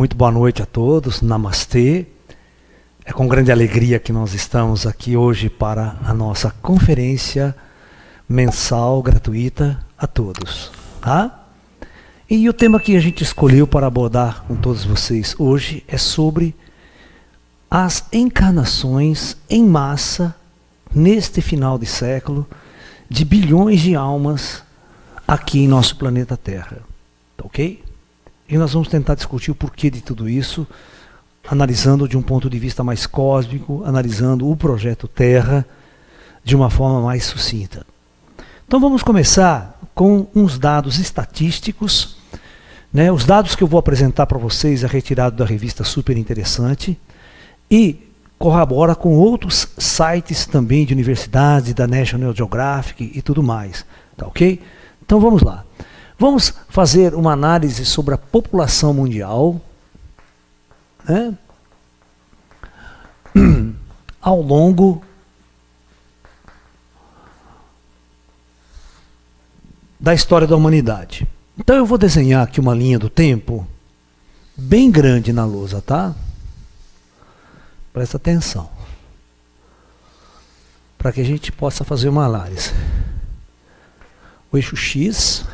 Muito boa noite a todos, namastê. É com grande alegria que nós estamos aqui hoje para a nossa conferência mensal gratuita a todos, tá? E o tema que a gente escolheu para abordar com todos vocês hoje é sobre as encarnações em massa neste final de século de bilhões de almas aqui em nosso planeta Terra, tá ok? E nós vamos tentar discutir o porquê de tudo isso, analisando de um ponto de vista mais cósmico, analisando o projeto Terra de uma forma mais sucinta. Então vamos começar com uns dados estatísticos, né? Os dados que eu vou apresentar para vocês é retirado da revista Super Interessante e corrobora com outros sites também de universidades, da National Geographic e tudo mais, tá ok? Então vamos lá. Vamos fazer uma análise sobre a população mundial, né, ao longo da história da humanidade. Então eu vou desenhar aqui uma linha do tempo bem grande na lousa, tá? Presta atenção. Para que a gente possa fazer uma análise. O eixo X.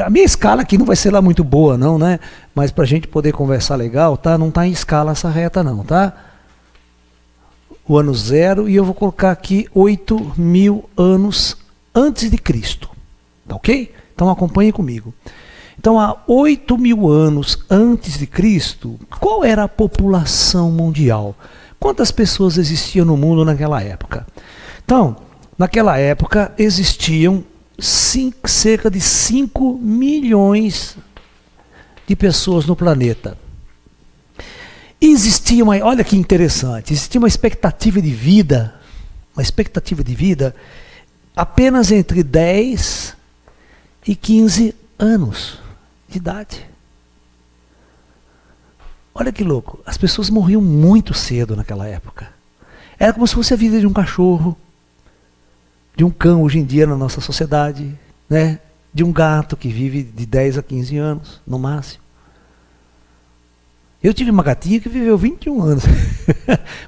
A minha escala aqui não vai ser lá muito boa não, né? Mas para a gente poder conversar legal, tá? Não está em escala essa reta não, tá? O ano zero, e eu vou colocar aqui 8.000 anos antes de Cristo, tá ok? Então acompanhe comigo. Então há 8.000 anos antes de Cristo, qual era a população mundial? Quantas pessoas existiam no mundo naquela época? Então, naquela época existiam cerca de 5 milhões de pessoas no planeta. Existia olha que interessante, existia uma expectativa de vida apenas entre 10 e 15 anos de idade. Olha que louco, as pessoas morriam muito cedo naquela época. Era como se fosse a vida de um cachorro, de um cão hoje em dia na nossa sociedade, né? De um gato que vive de 10 a 15 anos, no máximo. Eu tive uma gatinha que viveu 21 anos.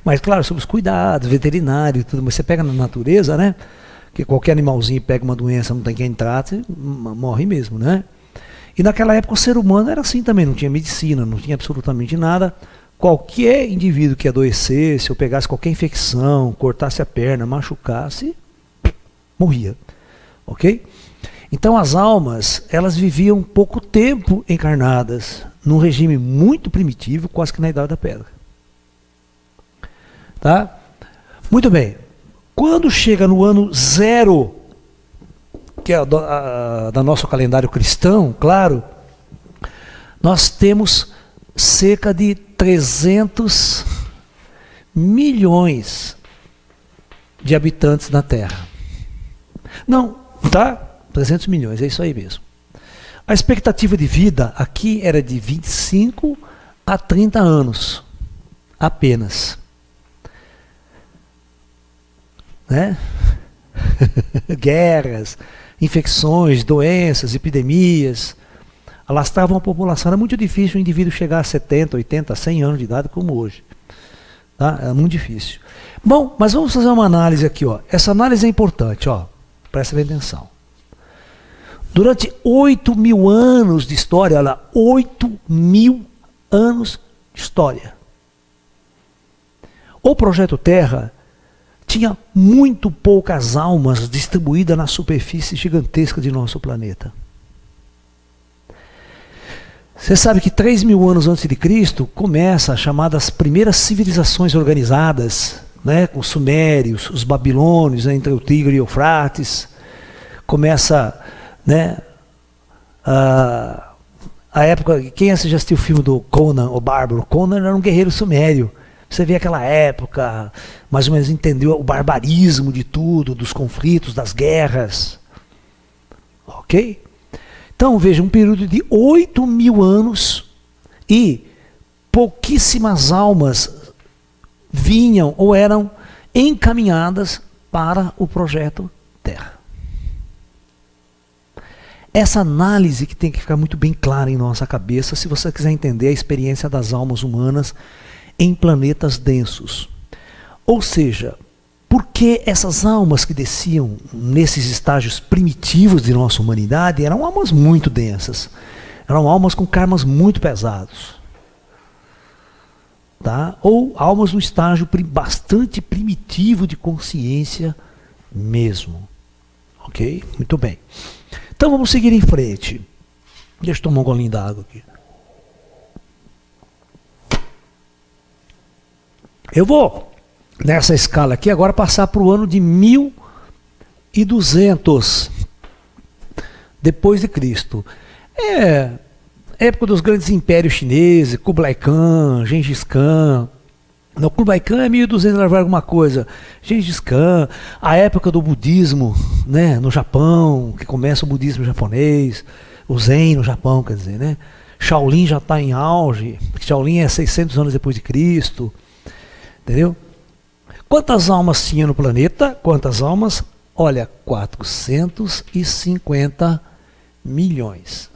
Mas claro, sob os cuidados, veterinário e tudo, mas você pega na natureza, né? Que qualquer animalzinho pega uma doença, não tem quem trate, morre mesmo, né? E naquela época o ser humano era assim também, não tinha medicina, não tinha absolutamente nada. Qualquer indivíduo que adoecesse, ou pegasse qualquer infecção, cortasse a perna, machucasse, morria, ok? Então as almas, elas viviam pouco tempo encarnadas, num regime muito primitivo, quase que na Idade da Pedra. Tá? Muito bem. Quando chega no ano zero, que é da nosso calendário cristão, claro, nós temos cerca de 300 milhões de habitantes na Terra. Não, tá? 300 milhões, é isso aí mesmo. A expectativa de vida aqui era de 25 a 30 anos, apenas. Né? Guerras, infecções, doenças, epidemias, alastravam a população. Era muito difícil o indivíduo chegar a 70, 80, 100 anos de idade como hoje. Tá? Era muito difícil. Bom, mas vamos fazer uma análise aqui. Ó. Essa análise é importante, ó. Presta bem atenção. Durante 8.000 anos de história, olha, 8.000 anos de história. O Projeto Terra tinha muito poucas almas distribuídas na superfície gigantesca de nosso planeta. Você sabe que 3.000 anos antes de Cristo começa as chamadas primeiras civilizações organizadas, né, com os sumérios, os babilônios, né, entre o Tigre e o Eufrates. Começa, né, a época, quem já assistiu o filme do Conan, o Bárbaro? Conan era um guerreiro sumério. Você vê aquela época, mais ou menos entendeu o barbarismo de tudo, dos conflitos, das guerras. Ok? Então, veja, um período de 8.000 anos e pouquíssimas almas vinham ou eram encaminhadas para o Projeto Terra. Essa análise que tem que ficar muito bem clara em nossa cabeça se você quiser entender a experiência das almas humanas em planetas densos. Ou seja, por que essas almas que desciam nesses estágios primitivos de nossa humanidade eram almas muito densas, eram almas com karmas muito pesados, tá? Ou almas no estágio bastante primitivo de consciência mesmo. Ok? Muito bem. Então vamos seguir em frente. Deixa eu tomar um golinho d'água aqui. Eu vou, nessa escala aqui, agora passar para o ano de 1200 depois de Cristo. Época dos grandes impérios chineses, Kublai Khan, Gengis Khan. No Kublai Khan é 1200 levar alguma coisa. Gengis Khan, a época do budismo, né, no Japão, que começa o budismo japonês, o Zen no Japão, quer dizer, né? Shaolin já está em auge. Shaolin é 600 anos depois de Cristo. Entendeu? Quantas almas tinha no planeta? Quantas almas? Olha, 450 milhões.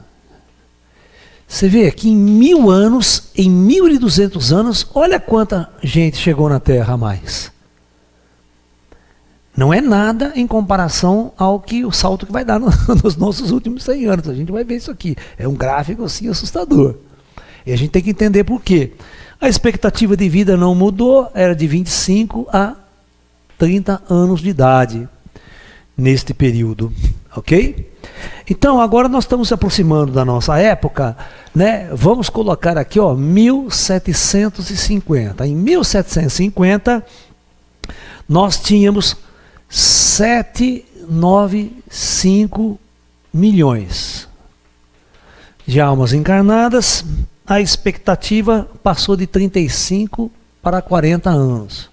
Você vê que em 1000 anos, em 1200 anos, olha quanta gente chegou na Terra a mais. Não é nada em comparação ao que o salto que vai dar nos nossos últimos 100 anos. A gente vai ver isso aqui. É um gráfico assim assustador. E a gente tem que entender por quê. A expectativa de vida não mudou, era de 25 a 30 anos de idade neste período, ok? Então agora nós estamos se aproximando da nossa época, né? Vamos colocar aqui, ó, 1750. Em 1750 nós tínhamos 795 milhões de almas encarnadas. A expectativa passou de 35 para 40 anos.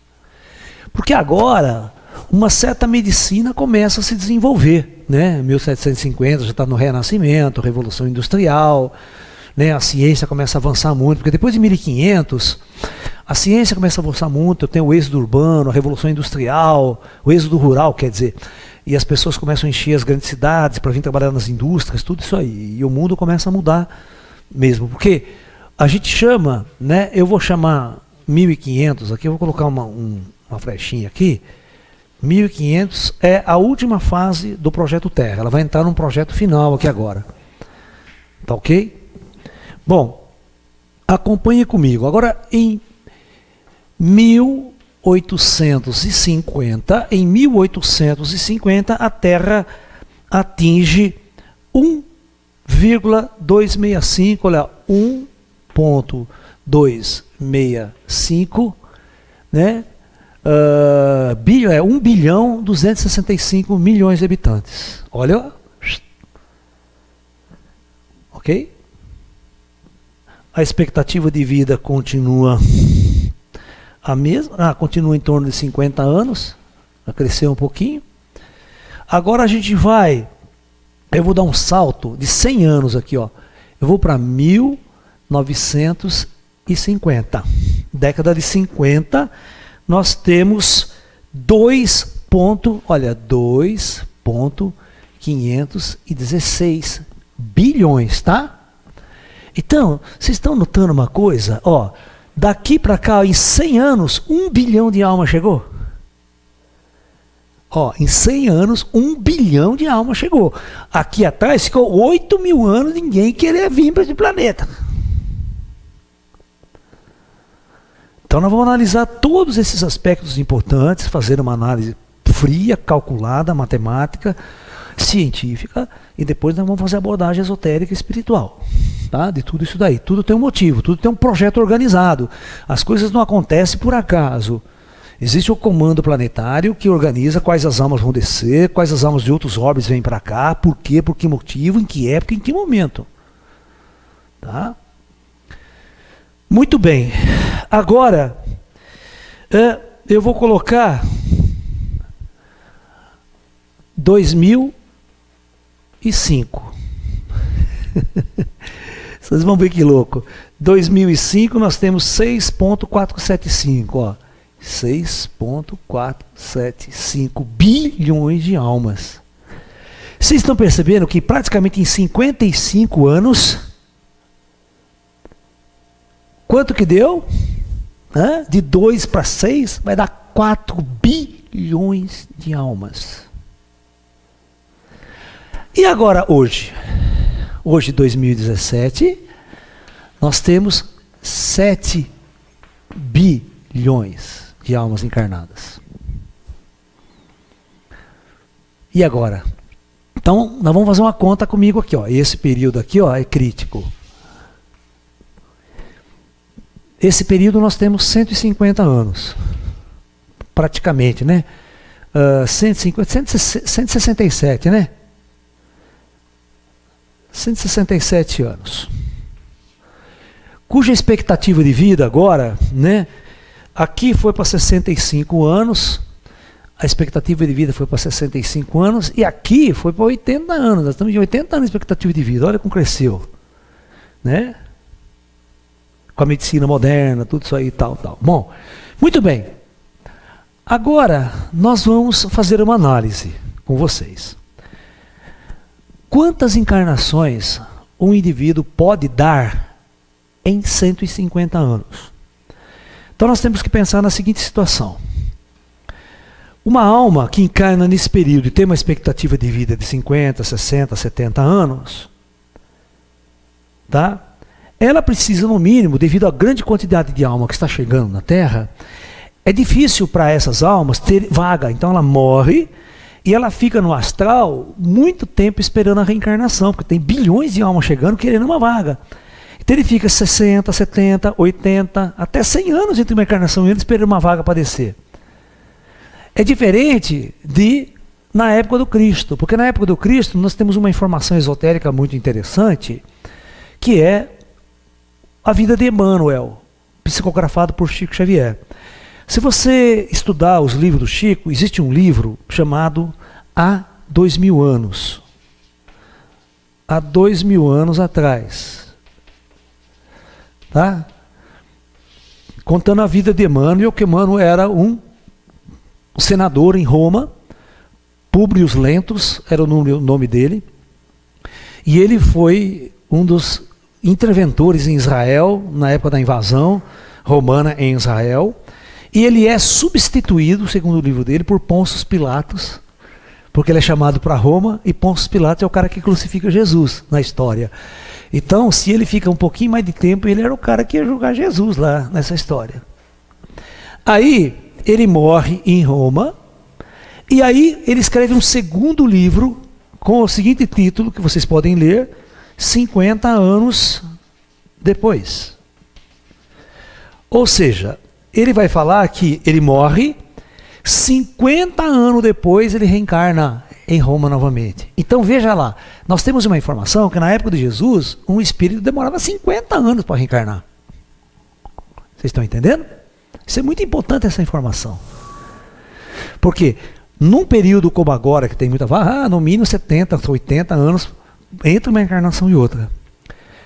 Porque agora uma certa medicina começa a se desenvolver, né? 1750 já está no Renascimento, Revolução Industrial, né? A ciência começa a avançar muito, porque depois de 1500 a ciência começa a avançar muito, tem o êxodo urbano, a Revolução Industrial, o êxodo rural, quer dizer, e as pessoas começam a encher as grandes cidades para vir trabalhar nas indústrias, tudo isso aí, e o mundo começa a mudar mesmo, porque a gente chama, né? Eu vou chamar 1500 aqui, eu vou colocar uma flechinha aqui. 1500 é a última fase do projeto Terra. Ela vai entrar num projeto final aqui agora. Tá ok? Bom, acompanhe comigo. Agora em 1850, a Terra atinge 1,265, olha, 1,265, né? 1 bilhão 265 milhões de habitantes. Olha, ok? A expectativa de vida continua a mesma, continua em torno de 50 anos, vai crescer um pouquinho. Agora a gente vai, eu vou dar um salto de 100 anos aqui, ó. Eu vou para 1950. Década de 50, nós temos 2,516 bilhões, tá? Então, vocês estão notando uma coisa? Ó, daqui para cá, em 100 anos, 1 bilhão de almas chegou. Ó, em 100 anos, 1 bilhão de almas chegou. Aqui atrás ficou 8.000 anos ninguém querer vir para esse planeta. Então nós vamos analisar todos esses aspectos importantes, fazer uma análise fria, calculada, matemática, científica, e depois nós vamos fazer a abordagem esotérica e espiritual, tá? De tudo isso daí. Tudo tem um motivo, tudo tem um projeto organizado. As coisas não acontecem por acaso. Existe o comando planetário que organiza quais as almas vão descer, quais as almas de outros orbes vêm para cá, por quê, por que motivo, em que época, em que momento. Tá? Muito bem. Agora, eu vou colocar 2005. Vocês vão ver que louco. 2005 nós temos 6,475, ó. 6,475 bilhões de almas. Vocês estão percebendo que praticamente em 55 anos, quanto que deu? De 2 para 6, vai dar 4 bilhões de almas. E agora hoje? Hoje, 2017, nós temos 7 bilhões de almas encarnadas. E agora? Então, nós vamos fazer uma conta comigo aqui, ó. Esse período aqui, ó, é crítico. Esse período nós temos 150 anos. Praticamente, né? 167, né? 167 anos. Cuja expectativa de vida agora, né? Aqui foi para 65 anos. A expectativa de vida foi para 65 anos e aqui foi para 80 anos. Nós estamos em 80 anos de expectativa de vida. Olha como cresceu. Né? Com a medicina moderna, tudo isso aí e tal, tal. Bom, muito bem. Agora nós vamos fazer uma análise com vocês. Quantas encarnações um indivíduo pode dar em 150 anos? Então nós temos que pensar na seguinte situação. Uma alma que encarna nesse período e tem uma expectativa de vida de 50, 60, 70 anos, tá? Ela precisa, no mínimo, devido à grande quantidade de alma que está chegando na Terra, é difícil para essas almas ter vaga. Então ela morre e ela fica no astral muito tempo esperando a reencarnação, porque tem bilhões de almas chegando querendo uma vaga. Então ele fica 60, 70, 80, até 100 anos entre uma encarnação e ele esperando uma vaga para descer. É diferente de na época do Cristo, porque na época do Cristo nós temos uma informação esotérica muito interessante, que é a vida de Emmanuel, psicografado por Chico Xavier. Se você estudar os livros do Chico, existe um livro chamado Há 2000 anos. Há 2000 anos atrás. Tá? Contando a vida de Emmanuel, que Emmanuel era um senador em Roma, Públio Lentulus era o nome dele, e ele foi um dos interventores em Israel, na época da invasão romana em Israel, e ele é substituído, segundo o livro dele, por Pôncio Pilatos, porque ele é chamado para Roma, e Pôncio Pilatos é o cara que crucifica Jesus na história. Então, se ele fica um pouquinho mais de tempo, ele era o cara que ia julgar Jesus lá nessa história. Aí, ele morre em Roma, e aí ele escreve um segundo livro, com o seguinte título, que vocês podem ler, 50 anos depois. Ou seja, ele vai falar que ele morre, 50 anos depois ele reencarna em Roma novamente. Então veja lá, nós temos uma informação que na época de Jesus, um espírito demorava 50 anos para reencarnar. Vocês estão entendendo? Isso é muito importante, essa informação. Porque num período como agora, que tem muita vaga, no mínimo 70, 80 anos, entre uma encarnação e outra.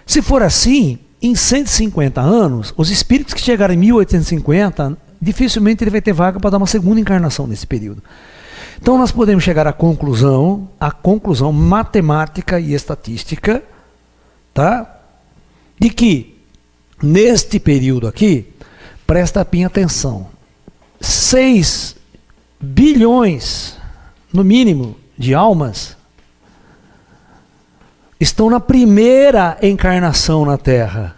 Se for assim, em 150 anos, os espíritos que chegaram em 1850, dificilmente ele vai ter vaga para dar uma segunda encarnação nesse período. Então nós podemos chegar à conclusão matemática e estatística, tá? De que, neste período aqui, presta bem atenção, 6 bilhões, no mínimo, de almas estão na primeira encarnação na Terra.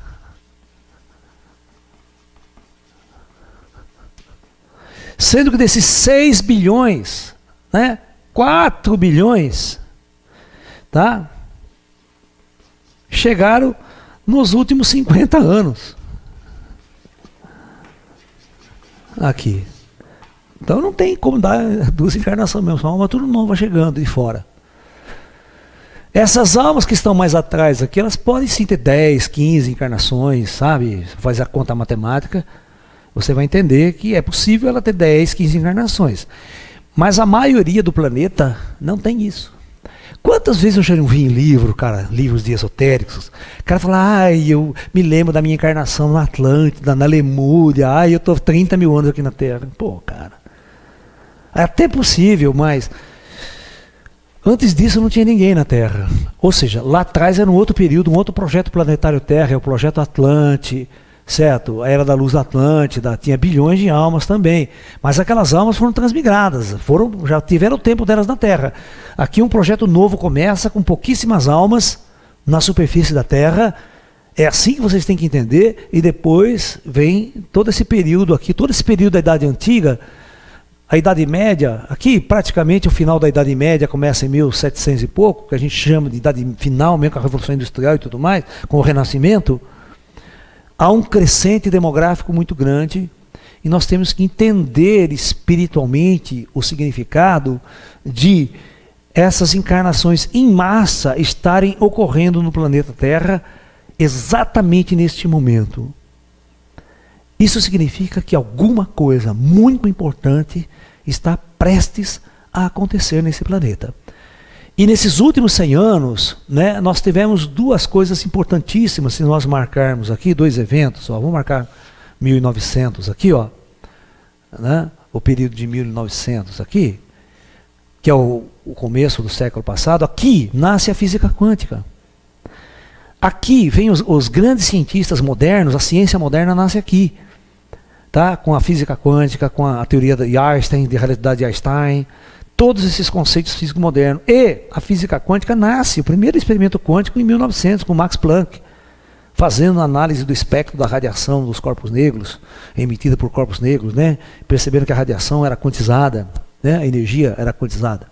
Sendo que desses 6 bilhões, né, 4 bilhões, tá, chegaram nos últimos 50 anos. Aqui. Então não tem como dar 2 encarnações mesmo, só uma tudo nova chegando de fora. Essas almas que estão mais atrás aqui, elas podem sim ter 10, 15 encarnações, sabe? Faz a conta matemática, você vai entender que é possível ela ter 10, 15 encarnações. Mas a maioria do planeta não tem isso. Quantas vezes eu já não vi em livro, cara, livros de esotéricos, o cara fala, eu me lembro da minha encarnação na Atlântida, na Lemúria, eu estou 30 mil anos aqui na Terra. Pô, cara, é até possível, mas Antes disso não tinha ninguém na Terra. Ou seja, lá atrás era um outro período, um outro projeto planetário Terra, é o projeto Atlante, certo? A Era da Luz da Atlântida, tinha bilhões de almas também. Mas aquelas almas foram transmigradas, já tiveram o tempo delas na Terra. Aqui um projeto novo começa com pouquíssimas almas na superfície da Terra. É assim que vocês têm que entender, e depois vem todo esse período aqui, todo esse período da Idade Antiga, a Idade Média, aqui praticamente o final da Idade Média começa em 1700 e pouco, que a gente chama de Idade Final, mesmo com a Revolução Industrial e tudo mais, com o Renascimento. Há um crescente demográfico muito grande, e nós temos que entender espiritualmente o significado de essas encarnações em massa estarem ocorrendo no planeta Terra exatamente neste momento. Isso significa que alguma coisa muito importante está prestes a acontecer nesse planeta. E nesses últimos 100 anos, né, nós tivemos duas coisas importantíssimas, se nós marcarmos aqui, dois eventos. Ó, vamos marcar 1900 aqui, ó, né, o período de 1900 aqui, que é o começo do século passado. Aqui nasce a física quântica. Aqui vem os grandes cientistas modernos, a ciência moderna nasce aqui, tá? Com a física quântica, com a teoria de Einstein, de realidade de Einstein, todos esses conceitos físicos modernos. E a física quântica nasce, o primeiro experimento quântico em 1900, com Max Planck, fazendo análise do espectro da radiação dos corpos negros, emitida por corpos negros, né? Percebendo que a radiação era quantizada, né? A energia era quantizada.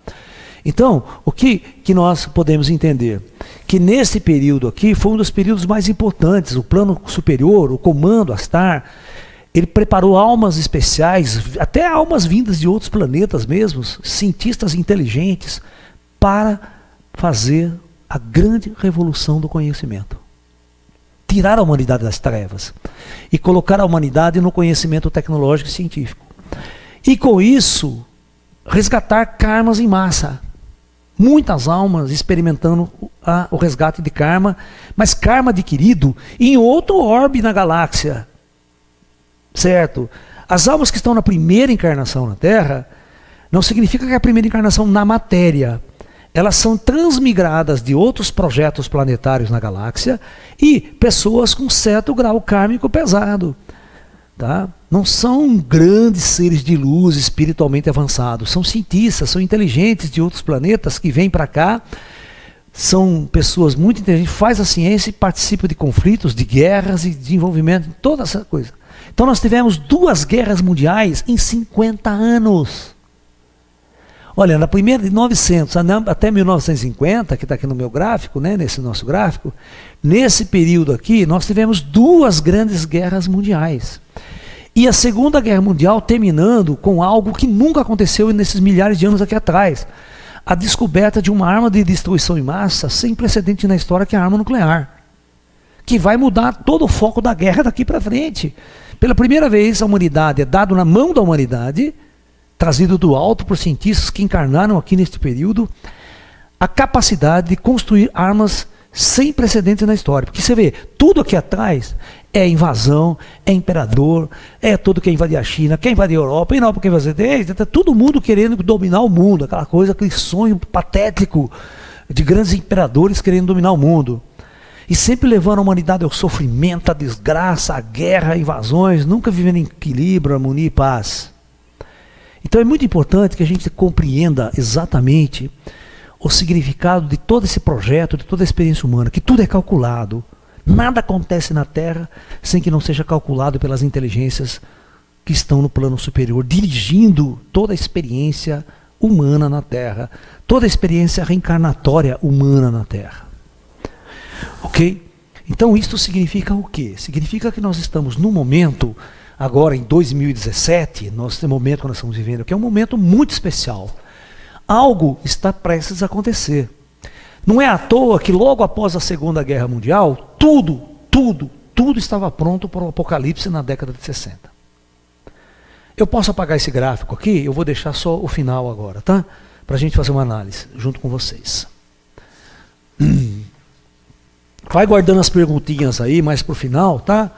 Então, o que nós podemos entender? Que nesse período aqui foi um dos períodos mais importantes. O plano superior, o comando Astar, ele preparou almas especiais, até almas vindas de outros planetas mesmos, cientistas inteligentes, para fazer a grande revolução do conhecimento. Tirar a humanidade das trevas e colocar a humanidade no conhecimento tecnológico e científico. E com isso, resgatar karmas em massa. Muitas almas experimentando o resgate de karma, mas karma adquirido em outro orbe na galáxia. Certo? As almas que estão na primeira encarnação na Terra, não significa que é a primeira encarnação na matéria. Elas são transmigradas de outros projetos planetários na galáxia e pessoas com certo grau kármico pesado. Tá? Não são grandes seres de luz espiritualmente avançados, são cientistas, são inteligentes de outros planetas que vêm para cá, são pessoas muito inteligentes, fazem a ciência e participam de conflitos, de guerras e de envolvimento, toda essa coisa. Então nós tivemos 2 guerras mundiais em 50 anos. Olha, na primeira de 900 até 1950, que está aqui no meu gráfico, né, nesse nosso gráfico, nesse período aqui, nós tivemos 2 grandes guerras mundiais. E a Segunda Guerra Mundial terminando com algo que nunca aconteceu nesses milhares de anos aqui atrás. A descoberta de uma arma de destruição em massa sem precedente na história, que é a arma nuclear. Que vai mudar todo o foco da guerra daqui para frente. Pela primeira vez, a humanidade é dado na mão da humanidade, trazido do alto por cientistas que encarnaram aqui neste período, a capacidade de construir armas sem precedentes na história. Porque você vê, tudo aqui atrás é invasão, é imperador, é tudo que invadir a China, quer invadir a Europa, e não porque você tem, está todo mundo querendo dominar o mundo, aquela coisa, aquele sonho patético de grandes imperadores querendo dominar o mundo. E sempre levando a humanidade ao sofrimento, à desgraça, à guerra, a invasões, nunca vivendo em equilíbrio, harmonia e paz. Então é muito importante que a gente compreenda exatamente o significado de todo esse projeto, de toda a experiência humana, que tudo é calculado. Nada acontece na Terra sem que não seja calculado pelas inteligências que estão no plano superior, dirigindo toda a experiência humana na Terra, toda a experiência reencarnatória humana na Terra. Ok? Então isso significa o quê? Significa que nós estamos no momento, agora em 2017, nesse momento que nós estamos vivendo, que é um momento muito especial. Algo está prestes a acontecer. Não é à toa que logo após a Segunda Guerra Mundial, tudo estava pronto para o apocalipse na década de 60. Eu posso apagar esse gráfico aqui, eu vou deixar só o final agora, tá? Para a gente fazer uma análise junto com vocês. Vai guardando as perguntinhas aí mais para o final, tá?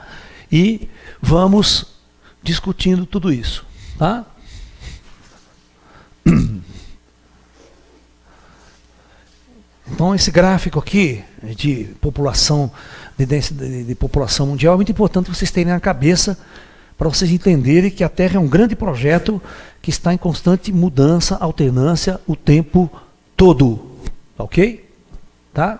E vamos discutindo tudo isso, tá? Então esse gráfico aqui de população, de população mundial é muito importante vocês terem na cabeça para vocês entenderem que a Terra é um grande projeto que está em constante mudança, alternância o tempo todo. Ok? Tá?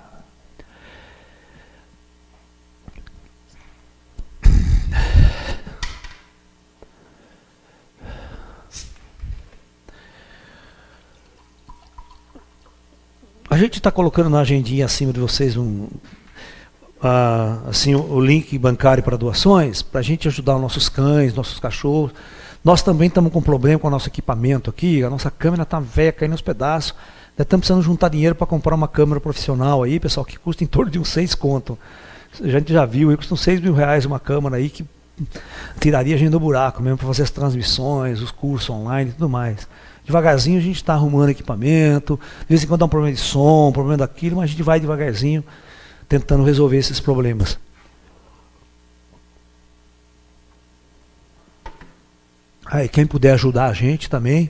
A gente está colocando na agendinha acima de vocês assim, o link bancário para doações, para a gente ajudar os nossos cães, nossos cachorros. Nós também estamos com problema com o nosso equipamento aqui, a nossa câmera está velha, caindo aos pedaços. Estamos precisando juntar dinheiro para comprar uma câmera profissional aí, pessoal, que custa em torno de uns 6 conto. A gente já viu, custa uns 6 mil reais uma câmera aí que tiraria a gente do buraco mesmo para fazer as transmissões, os cursos online e tudo mais. Devagarzinho a gente está arrumando equipamento, de vez em quando dá um problema de som, um problema daquilo, mas a gente vai devagarzinho tentando resolver esses problemas. Aí quem puder ajudar a gente também,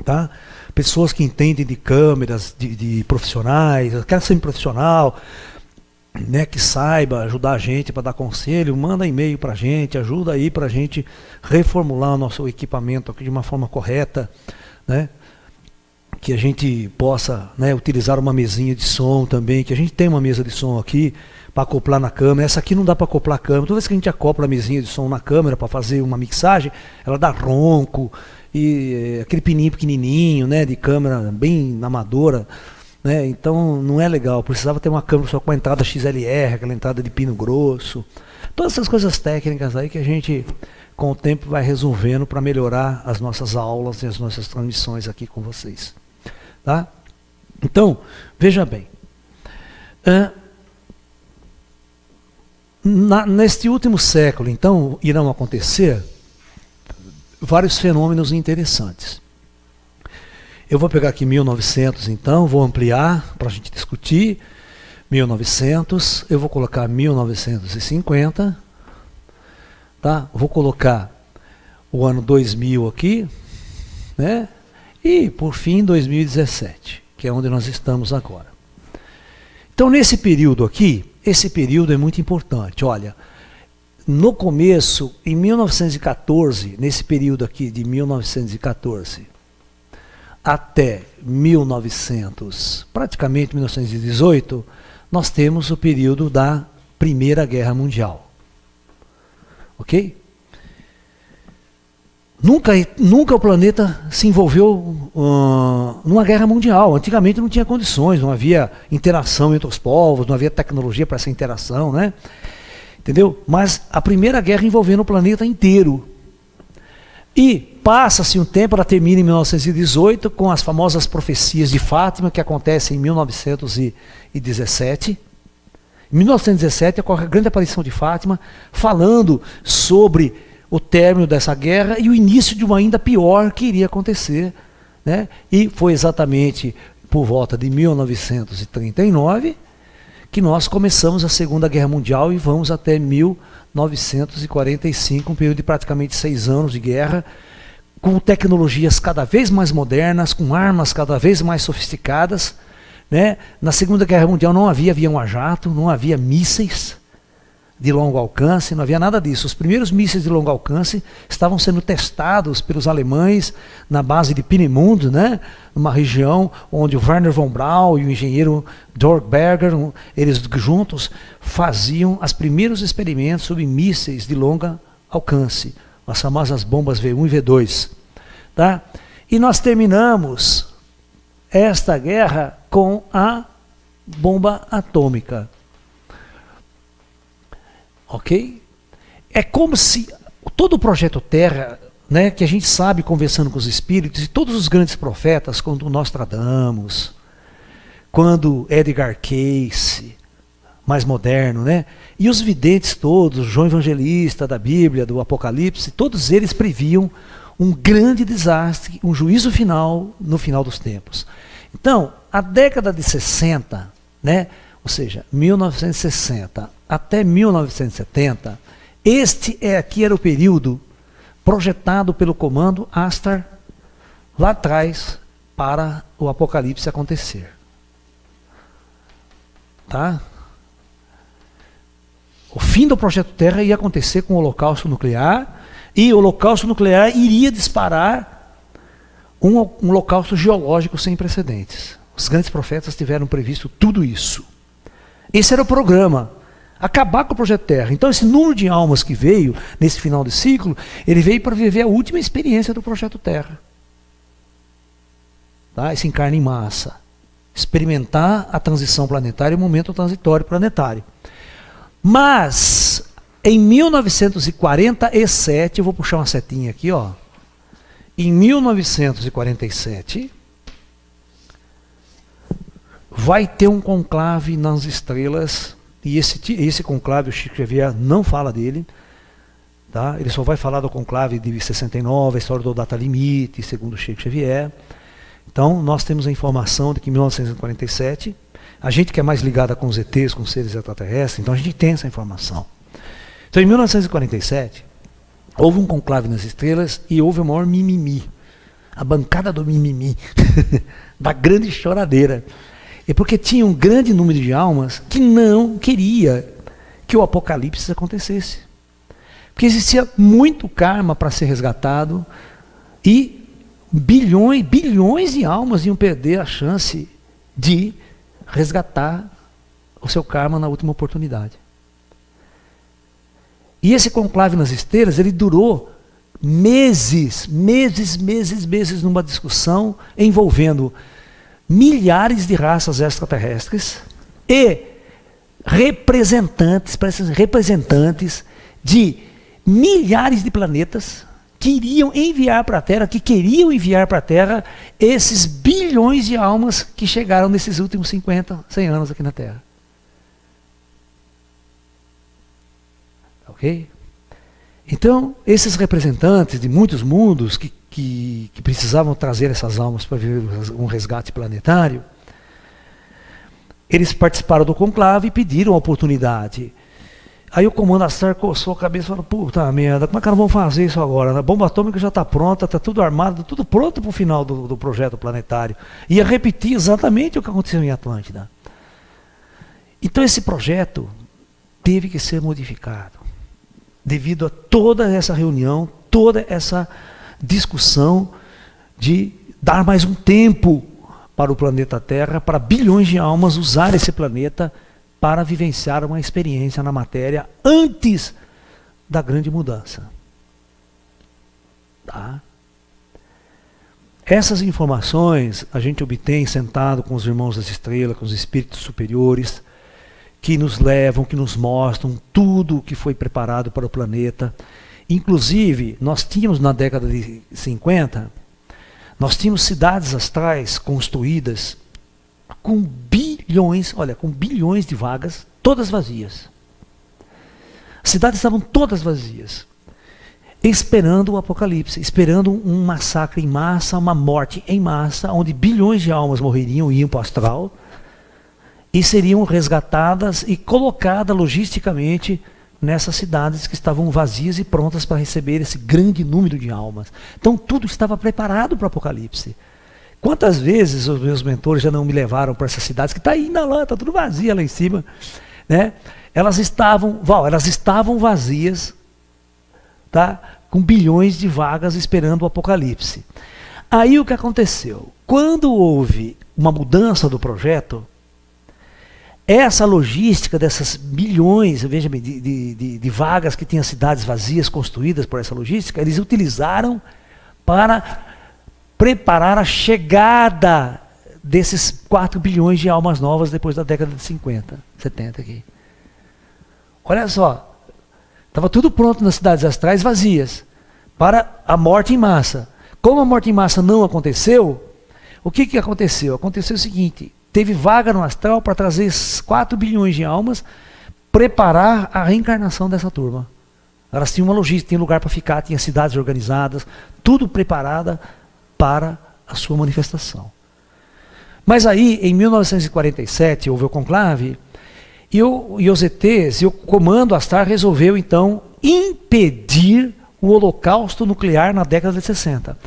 tá? Pessoas que entendem de câmeras, de profissionais, quer ser profissional, né, que saiba ajudar a gente para dar conselho, manda e-mail para a gente, ajuda aí para a gente reformular o nosso equipamento aqui de uma forma correta, né? Que a gente possa, né, utilizar uma mesinha de som também, que a gente tem uma mesa de som aqui para acoplar na câmera. Essa aqui não dá para acoplar a câmera. Toda vez que a gente acopla a mesinha de som na câmera para fazer uma mixagem, ela dá ronco e aquele pininho pequenininho, né, de câmera bem amadora, né? Então não é legal. Precisava ter uma câmera só com a entrada XLR, aquela entrada de pino grosso. Todas essas coisas técnicas aí que a gente com o tempo vai resolvendo para melhorar as nossas aulas e as nossas transmissões aqui com vocês. Tá? Então, veja bem. Neste último século, então, irão acontecer vários fenômenos interessantes. Eu vou pegar aqui 1900, então, vou ampliar para a gente discutir. 1900, eu vou colocar 1950. Tá? Vou colocar o ano 2000 aqui, né? E, por fim, 2017, que é onde nós estamos agora. Então, nesse período aqui, esse período é muito importante. Olha, no começo, em 1914, nesse período aqui de 1914 até 1900, praticamente 1918, nós temos o período da Primeira Guerra Mundial. Ok? Nunca o planeta se envolveu numa guerra mundial. Antigamente não tinha condições, não havia interação entre os povos, não havia tecnologia para essa interação, né? Entendeu? Mas a Primeira Guerra envolvendo o planeta inteiro. E passa-se um tempo, ela termina em 1918, com as famosas profecias de Fátima, que acontecem em 1917. Em 1917 ocorre a grande aparição de Fátima, falando sobre o término dessa guerra e o início de uma ainda pior que iria acontecer, né? E foi exatamente por volta de 1939 que nós começamos a Segunda Guerra Mundial e vamos até 1945, um período de praticamente 6 anos de guerra, com tecnologias cada vez mais modernas, com armas cada vez mais sofisticadas, né? Na Segunda Guerra Mundial não havia avião a jato, não havia mísseis de longo alcance, não havia nada disso. Os primeiros mísseis de longo alcance estavam sendo testados pelos alemães na base de Peenemünde, né? Numa região onde o Wernher von Braun e o engenheiro Dorgberger, eles juntos faziam os primeiros experimentos sobre mísseis de longo alcance, as famosas bombas V1 e V2. Tá? E nós terminamos esta guerra com a bomba atômica. Ok? É como se todo o projeto Terra, né, que a gente sabe conversando com os espíritos, e todos os grandes profetas, quando Nostradamus, quando Edgar Cayce, mais moderno, né, e os videntes todos, João Evangelista da Bíblia, do Apocalipse, todos eles previam um grande desastre, um juízo final no final dos tempos. Então, a década de 60, né, ou seja, 1960 até 1970, aqui era o período projetado pelo comando Astar lá atrás para o Apocalipse acontecer. Tá? O fim do Projeto Terra ia acontecer com o holocausto nuclear, e o holocausto nuclear iria disparar um holocausto geológico sem precedentes. Os grandes profetas tiveram previsto tudo isso. Esse era o programa. Acabar com o Projeto Terra. Então esse número de almas que veio nesse final de ciclo, ele veio para viver a última experiência do Projeto Terra. Tá? Esse encarne em massa. Experimentar a transição planetária, o momento transitório planetário. Mas, em 1947, eu vou puxar uma setinha aqui, ó. Em 1947, vai ter um conclave nas estrelas. E esse conclave, o Chico Xavier não fala dele, tá? Ele só vai falar do conclave de 69, a história do data limite, segundo o Chico Xavier. Então, nós temos a informação de que em 1947, a gente que é mais ligada com os ETs, com os seres extraterrestres, então a gente tem essa informação. Então, em 1947, houve um conclave nas estrelas e houve o maior mimimi, a bancada do mimimi, da grande choradeira. É porque tinha um grande número de almas que não queria que o apocalipse acontecesse. Porque existia muito karma para ser resgatado e bilhões de almas iam perder a chance de resgatar o seu karma na última oportunidade. E esse conclave nas estrelas, ele durou meses numa discussão envolvendo milhares de raças extraterrestres e representantes de milhares de planetas que iriam enviar para a Terra, que queriam enviar para a Terra esses bilhões de almas que chegaram nesses últimos 50, 100 anos aqui na Terra. Ok? Então, esses representantes de muitos mundos que precisavam trazer essas almas para viver um resgate planetário, eles participaram do conclave e pediram a oportunidade. Aí o comando astral coçou a cabeça e falou, puta merda, como é que nós vamos fazer isso agora? A bomba atômica já está pronta, está tudo armado, tudo pronto para o final do projeto planetário. Ia repetir exatamente o que aconteceu em Atlântida. Então esse projeto teve que ser modificado, devido a toda essa reunião, toda essa discussão de dar mais um tempo para o planeta Terra, para bilhões de almas usar esse planeta para vivenciar uma experiência na matéria antes da grande mudança. Tá? Essas informações a gente obtém sentado com os irmãos das estrelas, com os espíritos superiores, que nos levam, que nos mostram tudo o que foi preparado para o planeta. Inclusive, nós tínhamos na década de 50, nós tínhamos cidades astrais construídas com bilhões de vagas, todas vazias. As cidades estavam todas vazias, esperando o apocalipse, esperando um massacre em massa, uma morte em massa, onde bilhões de almas morreriam e iam para o astral, e seriam resgatadas e colocadas logisticamente nessas cidades que estavam vazias e prontas para receber esse grande número de almas. Então tudo estava preparado para o apocalipse. Quantas vezes os meus mentores já não me levaram para essas cidades que está ainda lá, está tudo vazia lá em cima, né? Elas estavam vazias, tá? Com bilhões de vagas esperando o apocalipse. Aí o que aconteceu? Quando houve uma mudança do projeto, essa logística dessas bilhões, veja bem, de vagas que tinham cidades vazias construídas por essa logística, eles utilizaram para preparar a chegada desses 4 bilhões de almas novas depois da década de 50, 70 aqui. Olha só, estava tudo pronto nas cidades astrais vazias para a morte em massa. Como a morte em massa não aconteceu, o que aconteceu? Aconteceu o seguinte: teve vaga no astral para trazer 4 bilhões de almas, preparar a reencarnação dessa turma. Elas tinham uma logística, tinham lugar para ficar, tinha cidades organizadas, tudo preparada para a sua manifestação. Mas aí, em 1947, houve o conclave, e os ETs, e o comando astral resolveu, então, impedir o holocausto nuclear na década de 60.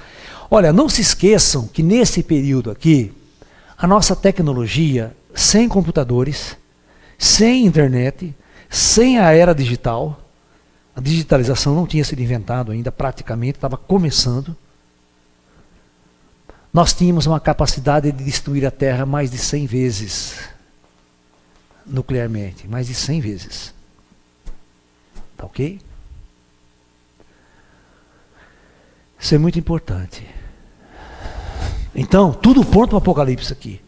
Olha, não se esqueçam que nesse período aqui, a nossa tecnologia, sem computadores, sem internet, sem a era digital. A digitalização não tinha sido inventada ainda, praticamente, estava começando. Nós tínhamos uma capacidade de destruir a Terra mais de 100 vezes, nuclearmente, mais de 100 vezes. Tá ok? Isso é muito importante. Então, tudo pronto para o apocalipse aqui.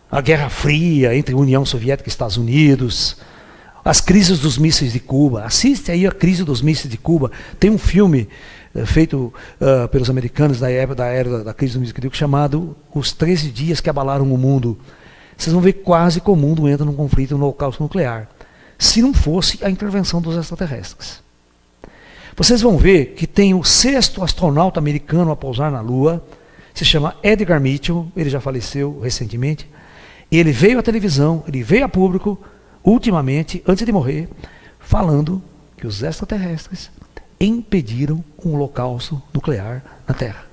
A Guerra Fria entre a União Soviética e Estados Unidos, as crises dos mísseis de Cuba. Assiste aí a crise dos mísseis de Cuba. Tem um filme feito pelos americanos da era da crise dos mísseis de Cuba chamado Os 13 Dias que Abalaram o Mundo. Vocês vão ver quase que o mundo entra num conflito, no holocausto nuclear. Se não fosse a intervenção dos extraterrestres. Vocês vão ver que tem o 6º astronauta americano a pousar na Lua, se chama Edgar Mitchell, ele já faleceu recentemente. Ele veio à televisão, ele veio a público, ultimamente, antes de morrer, falando que os extraterrestres impediram um holocausto nuclear na Terra.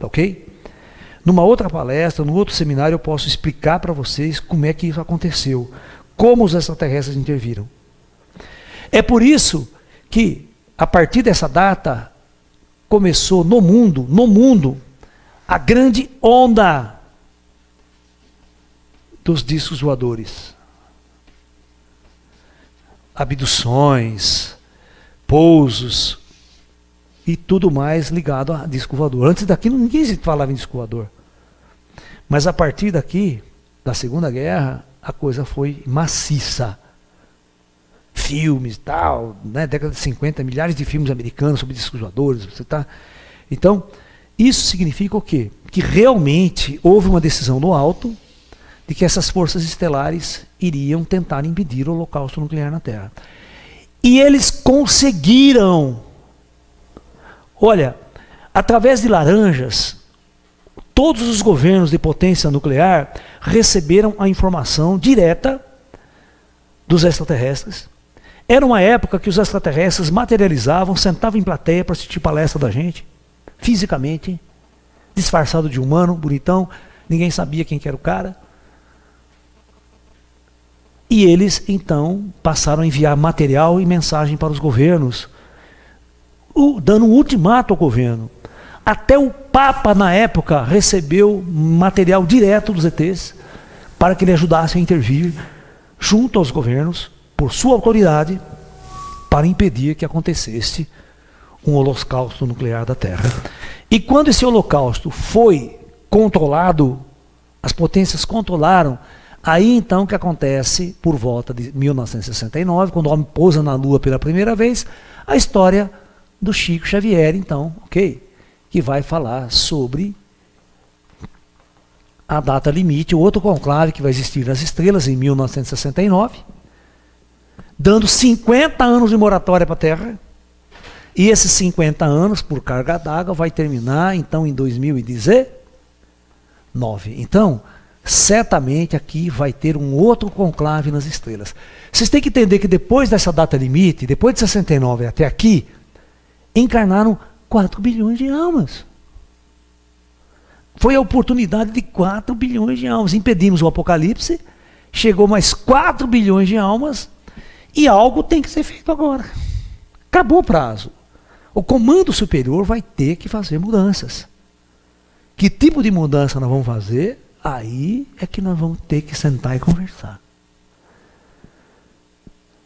Ok? Numa outra palestra, num outro seminário, eu posso explicar para vocês como é que isso aconteceu, como os extraterrestres interviram. É por isso que, a partir dessa data, começou no mundo, a grande onda dos discos voadores. Abduções, pousos e tudo mais ligado a disco voador. Antes daqui ninguém se falava em disco voador. Mas a partir daqui, da Segunda Guerra, a coisa foi maciça. Filmes, tal, né, década de 50, milhares de filmes americanos sobre discos voadores. Então, isso significa o quê? Que realmente houve uma decisão no alto de que essas forças estelares iriam tentar impedir o holocausto nuclear na Terra. E eles conseguiram. Olha, através de laranjas, todos os governos de potência nuclear receberam a informação direta dos extraterrestres. Era uma época que os extraterrestres materializavam, sentavam em plateia para assistir palestra da gente, fisicamente, disfarçado de humano, bonitão, ninguém sabia quem que era o cara. E eles, então, passaram a enviar material e mensagem para os governos, dando um ultimato ao governo. Até o Papa, na época, recebeu material direto dos ETs para que ele ajudasse a intervir junto aos governos, por sua autoridade, para impedir que acontecesse um holocausto nuclear da Terra. E quando esse holocausto foi controlado, as potências controlaram, aí então que acontece, por volta de 1969, quando o homem pousa na Lua pela primeira vez, a história do Chico Xavier, então, ok? Que vai falar sobre a data limite, o outro conclave que vai existir nas estrelas em 1969, dando 50 anos de moratória para a Terra, e esses 50 anos, por carga d'água, vai terminar então em 2019. Então, certamente aqui vai ter um outro conclave nas estrelas. Vocês têm que entender que depois dessa data limite, depois de 69 até aqui, encarnaram 4 bilhões de almas. Foi a oportunidade de 4 bilhões de almas. Impedimos o apocalipse, chegou mais 4 bilhões de almas, e algo tem que ser feito agora. Acabou o prazo. O comando superior vai ter que fazer mudanças. Que tipo de mudança nós vamos fazer? Aí é que nós vamos ter que sentar e conversar.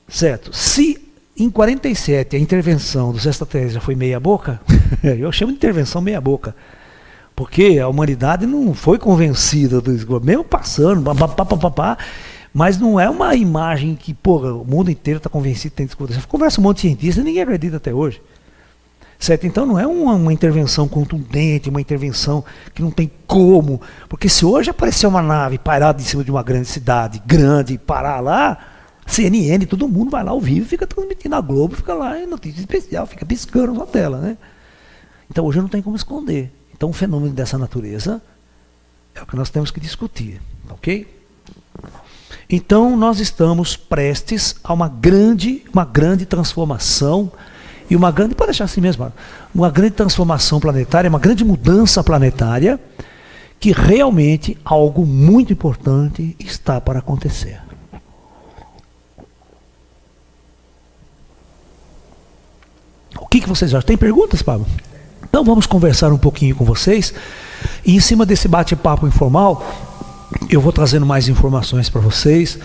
Certo? Se em 47 a intervenção dos extraterrestres já foi meia boca, eu chamo de intervenção meia boca, porque a humanidade não foi convencida, mesmo passando, mas não é uma imagem que, porra, o mundo inteiro está convencido que tem que acontecer. Conversa um monte de cientista e ninguém acredita até hoje. Certo? Então não é uma intervenção contundente, uma intervenção que não tem como. Porque se hoje aparecer uma nave parada em cima de uma grande cidade, grande, parar lá, CNN, todo mundo vai lá ao vivo, fica transmitindo a Globo, fica lá em notícia especial, fica piscando na tela, né? Então hoje não tem como esconder. Então um fenômeno dessa natureza é o que nós temos que discutir, ok? Então nós estamos prestes a uma grande transformação, e uma grande, pode deixar assim mesmo, uma grande transformação planetária, uma grande mudança planetária, que realmente algo muito importante está para acontecer. O que vocês acham? Tem perguntas, Pablo? Então vamos conversar um pouquinho com vocês. E em cima desse bate-papo informal, eu vou trazendo mais informações para vocês.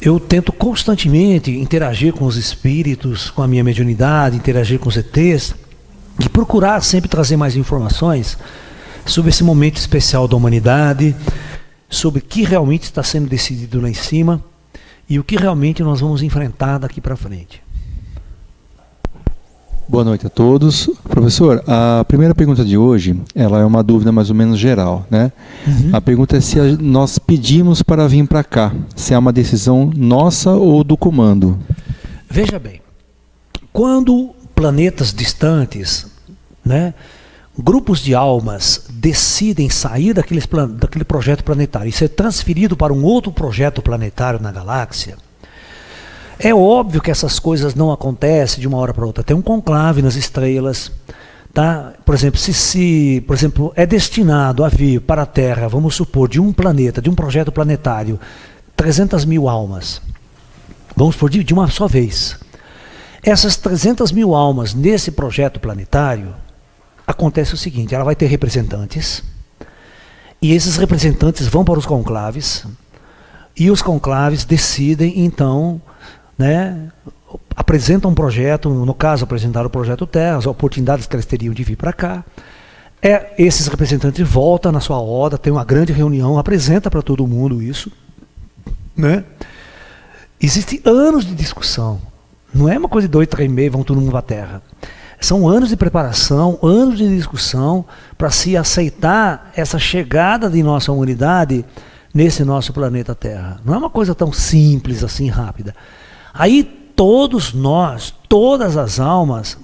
Eu tento constantemente interagir com os espíritos, com a minha mediunidade, interagir com os ETs, e procurar sempre trazer mais informações sobre esse momento especial da humanidade, sobre o que realmente está sendo decidido lá em cima e o que realmente nós vamos enfrentar daqui para frente. Boa noite a todos. Professor, a primeira pergunta de hoje, ela é uma dúvida mais ou menos geral, né? A pergunta é se nós pedimos para vir para cá, se é uma decisão nossa ou do comando. Veja bem, quando planetas distantes, né, grupos de almas decidem sair daquele projeto planetário e ser transferido para um outro projeto planetário na galáxia, é óbvio que essas coisas não acontecem de uma hora para outra. Tem um conclave nas estrelas, tá? Por exemplo, se por exemplo, é destinado a vir para a Terra, vamos supor, de um planeta, de um projeto planetário, 300 mil almas, vamos supor, de uma só vez. Essas 300 mil almas nesse projeto planetário, acontece o seguinte: ela vai ter representantes, e esses representantes vão para os conclaves, e os conclaves decidem, então, né, apresentam um projeto, no caso apresentaram o projeto Terra, as oportunidades que eles teriam de vir para cá. Esses representantes voltam na sua roda, tem uma grande reunião, apresenta para todo mundo isso, né? Existem anos de discussão, não é uma coisa de 2, 3 meses, vão todo mundo para a Terra. São anos de preparação, anos de discussão para se aceitar essa chegada de nossa humanidade nesse nosso planeta Terra. Não é uma coisa tão simples assim, rápida. Aí todos nós, todas as almas,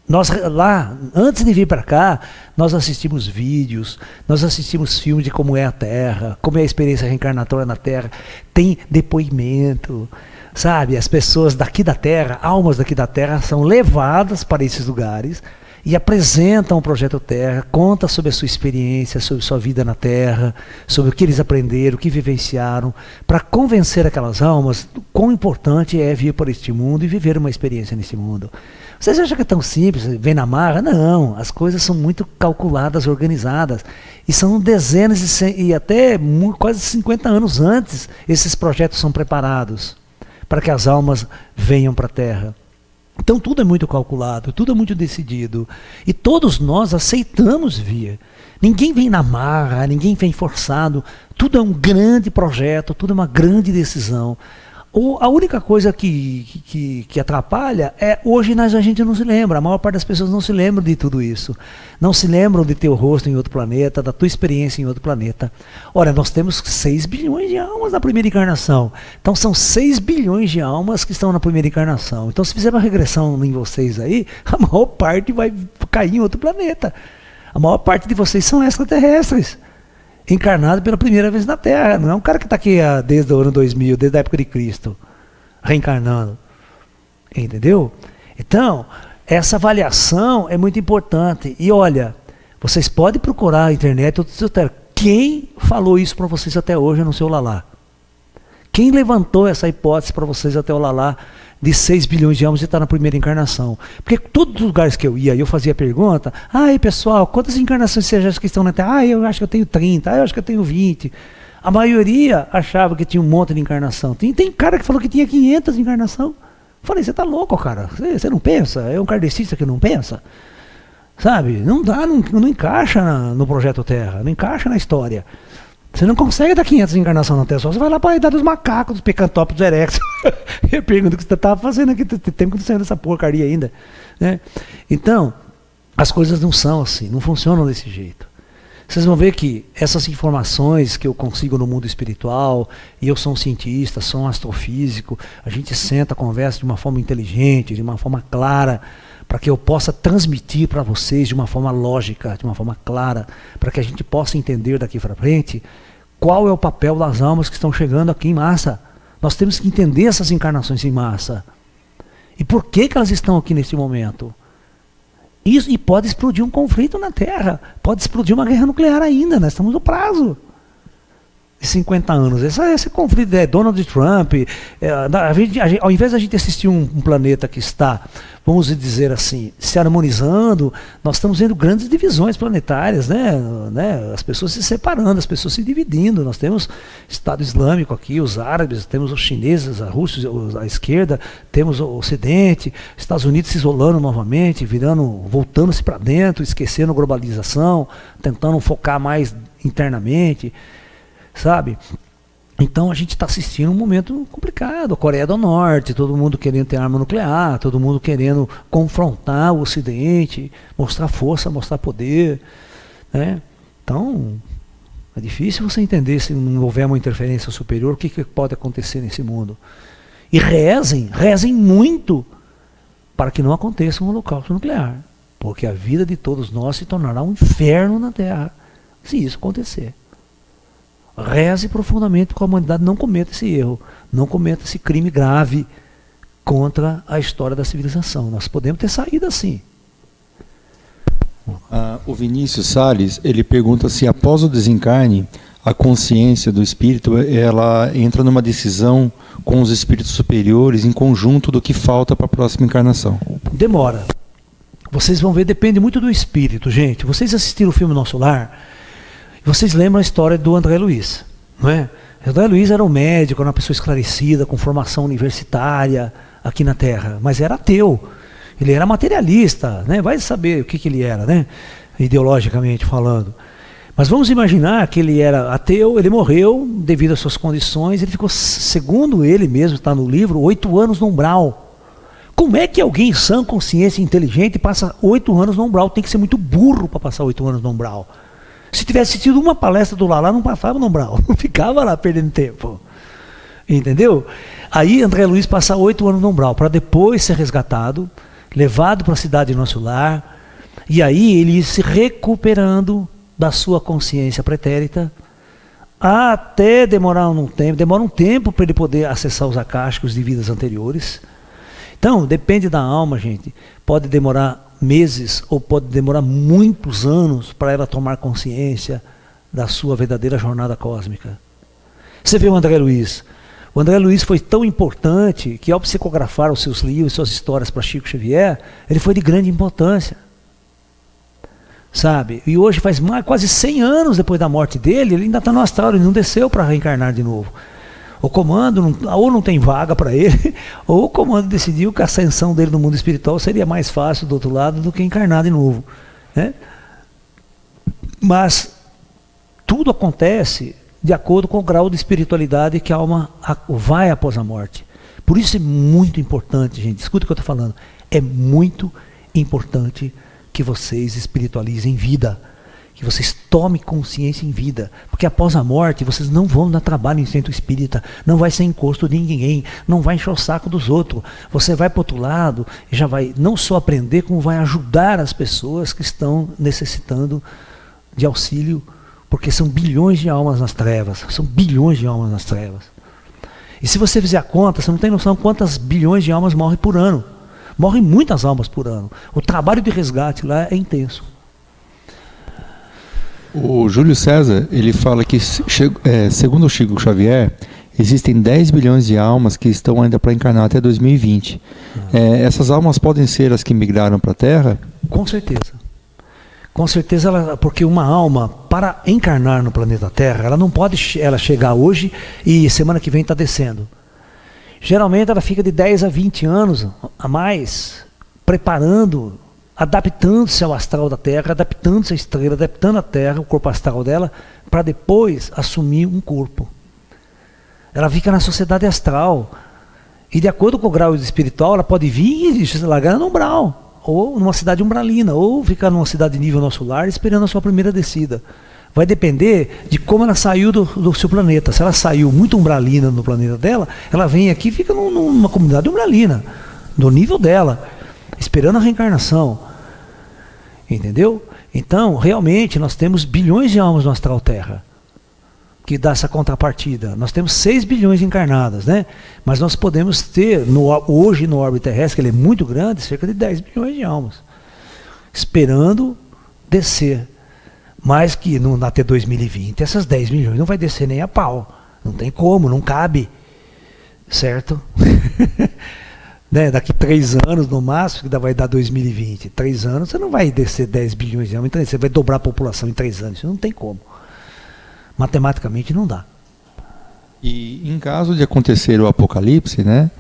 nós lá, antes de vir para cá, nós assistimos vídeos, nós assistimos filmes de como é a Terra, como é a experiência reencarnatória na Terra, tem depoimento, sabe? As pessoas daqui da Terra, almas daqui da Terra, são levadas para esses lugares e apresentam o Projeto Terra, conta sobre a sua experiência, sobre sua vida na Terra, sobre o que eles aprenderam, o que vivenciaram, para convencer aquelas almas do quão importante é vir para este mundo e viver uma experiência nesse mundo. Vocês acham que é tão simples, vem na marra? Não, as coisas são muito calculadas, organizadas, e são dezenas e até quase 50 anos antes, esses projetos são preparados para que as almas venham para a Terra. Então tudo é muito calculado, tudo é muito decidido. E todos nós aceitamos vir. Ninguém vem na marra, ninguém vem forçado. Tudo é um grande projeto, tudo é uma grande decisão. A única coisa que atrapalha é, hoje a gente não se lembra, a maior parte das pessoas não se lembram de tudo isso. Não se lembram de teu rosto em outro planeta, da tua experiência em outro planeta. Ora, nós temos 6 bilhões de almas na primeira encarnação. Então são 6 bilhões de almas que estão na primeira encarnação. Então se fizer uma regressão em vocês aí, a maior parte vai cair em outro planeta. A maior parte de vocês são extraterrestres, encarnado pela primeira vez na Terra. Não é um cara que está aqui desde o ano 2000, desde a época de Cristo, reencarnando. Entendeu? Então, essa avaliação é muito importante. E olha, vocês podem procurar na internet, quem falou isso para vocês até hoje no seu lalá? Quem levantou essa hipótese para vocês até o lalá de 6 bilhões de almas e estar na primeira encarnação? Porque todos os lugares que eu ia, eu fazia pergunta: ai pessoal, quantas encarnações vocês acham que estão na Terra? Ah, eu acho que eu tenho 30, eu acho que eu tenho 20. A maioria achava que tinha um monte de encarnação. Tem cara que falou que tinha 500 de encarnação. Falei, você tá louco, cara? Você não pensa? É um kardecista que não pensa? Sabe? Não dá, não encaixa no projeto Terra, não encaixa na história. Você não consegue dar 500 encarnações na Terra, só você vai lá para a idade dos macacos, dos pecantópodos erectos. Eu pergunto o que você estava fazendo aqui, tem tempo que não saiu dessa porcaria ainda, né? Então, as coisas não são assim, não funcionam desse jeito. Vocês vão ver que essas informações que eu consigo no mundo espiritual, e eu sou um cientista, sou um astrofísico, a gente senta, conversa de uma forma inteligente, de uma forma clara, para que eu possa transmitir para vocês de uma forma lógica, de uma forma clara, para que a gente possa entender daqui para frente qual é o papel das almas que estão chegando aqui em massa. Nós temos que entender essas encarnações em massa. E por que elas estão aqui nesse momento? Isso, e pode explodir um conflito na Terra, pode explodir uma guerra nuclear ainda, nós estamos no prazo de 50 anos. Esse conflito é Donald Trump, ao invés de a gente assistir um planeta que está, vamos dizer assim, se harmonizando, nós estamos vendo grandes divisões planetárias, né? As pessoas se separando, as pessoas se dividindo. Nós temos Estado Islâmico aqui, os árabes, temos os chineses, a Rússia, a esquerda, temos o Ocidente, Estados Unidos se isolando novamente, voltando-se para dentro, esquecendo a globalização, tentando focar mais internamente, sabe? Então a gente está assistindo um momento complicado. A Coreia do Norte, todo mundo querendo ter arma nuclear, todo mundo querendo confrontar o Ocidente, mostrar força, mostrar poder, né? Então é difícil você entender, se não houver uma interferência superior, o que pode acontecer nesse mundo. E rezem muito para que não aconteça um holocausto nuclear, porque a vida de todos nós se tornará um inferno na Terra se isso acontecer. Reze profundamente que a humanidade não cometa esse erro, não cometa esse crime grave contra a história da civilização. Nós podemos ter saído assim. O Vinícius Salles, ele pergunta se após o desencarne, a consciência do espírito, ela entra numa decisão com os espíritos superiores em conjunto do que falta para a próxima encarnação. Demora. Vocês vão ver, depende muito do espírito, gente. Vocês assistiram o filme Nosso Lar? Vocês lembram a história do André Luiz, não é? André Luiz era um médico, era uma pessoa esclarecida, com formação universitária aqui na Terra, mas era ateu. Ele era materialista, né? Vai saber o que ele era, né? Ideologicamente falando. Mas vamos imaginar que ele era ateu, ele morreu devido às suas condições, ele ficou, segundo ele mesmo, está no livro, 8 anos no umbral. Como é que alguém sã, consciência e inteligente passa 8 anos no umbral? Tem que ser muito burro para passar 8 anos no umbral. Se tivesse tido uma palestra do Lalá, não passava no umbral, não ficava lá perdendo tempo. Entendeu? Aí André Luiz passa 8 anos no umbral, para depois ser resgatado, levado para a cidade de Nosso Lar, e aí ele se recuperando da sua consciência pretérita, até demora um tempo para ele poder acessar os acásticos de vidas anteriores. Então, depende da alma, gente. Pode demorar meses ou pode demorar muitos anos para ela tomar consciência da sua verdadeira jornada cósmica. Você vê o André Luiz. O André Luiz foi tão importante que ao psicografar os seus livros, suas histórias para Chico Xavier, ele foi de grande importância. Sabe? E hoje faz quase 100 anos depois da morte dele, ele ainda está no astral, ele não desceu para reencarnar de novo. O comando ou não tem vaga para ele, ou o comando decidiu que a ascensão dele no mundo espiritual seria mais fácil do outro lado do que encarnar de novo, né? Mas tudo acontece de acordo com o grau de espiritualidade que a alma vai após a morte. Por isso é muito importante, gente, escuta o que eu estou falando, é muito importante que vocês espiritualizem vida, que vocês tomem consciência em vida, porque após a morte vocês não vão dar trabalho em centro espírita, não vai ser encosto de ninguém, não vai encher o saco dos outros, você vai para o outro lado e já vai não só aprender, como vai ajudar as pessoas que estão necessitando de auxílio, porque são bilhões de almas nas trevas, são bilhões de almas nas trevas. E se você fizer a conta, você não tem noção quantas bilhões de almas morrem por ano. Morrem muitas almas por ano. O trabalho de resgate lá é intenso. O Júlio César, ele fala que, segundo o Chico Xavier, existem 10 bilhões de almas que estão ainda para encarnar até 2020. Essas almas podem ser as que migraram para a Terra? Com certeza. Com certeza, porque uma alma, para encarnar no planeta Terra, ela não pode chegar hoje e semana que vem está descendo. Geralmente ela fica de 10 a 20 anos a mais, preparando, adaptando-se ao astral da Terra, adaptando-se à estrela, adaptando a Terra, o corpo astral dela, para depois assumir um corpo. Ela fica na sociedade astral. E de acordo com o grau espiritual, ela pode vir e se largar no umbral, ou numa cidade umbralina, ou ficar numa cidade de nível Nosso Lar, esperando a sua primeira descida. Vai depender de como ela saiu do seu planeta. Se ela saiu muito umbralina no planeta dela, ela vem aqui e fica numa comunidade umbralina, do nível dela, esperando a reencarnação. Entendeu? Então, realmente, nós temos bilhões de almas no astral Terra, que dá essa contrapartida. Nós temos 6 bilhões encarnadas, né? Mas nós podemos ter, hoje no órbita terrestre, que ele é muito grande, cerca de 10 bilhões de almas. esperando descer. Mas que até 2020, essas 10 milhões não vai descer nem a pau. Não tem como, não cabe. Certo? Né? Daqui 3 anos, no máximo, que vai dar 2020. 3 anos, você não vai descer 10 bilhões de anos, então você vai dobrar a população em 3 anos. Isso não tem como. Matematicamente não dá. E em caso de acontecer o apocalipse, né?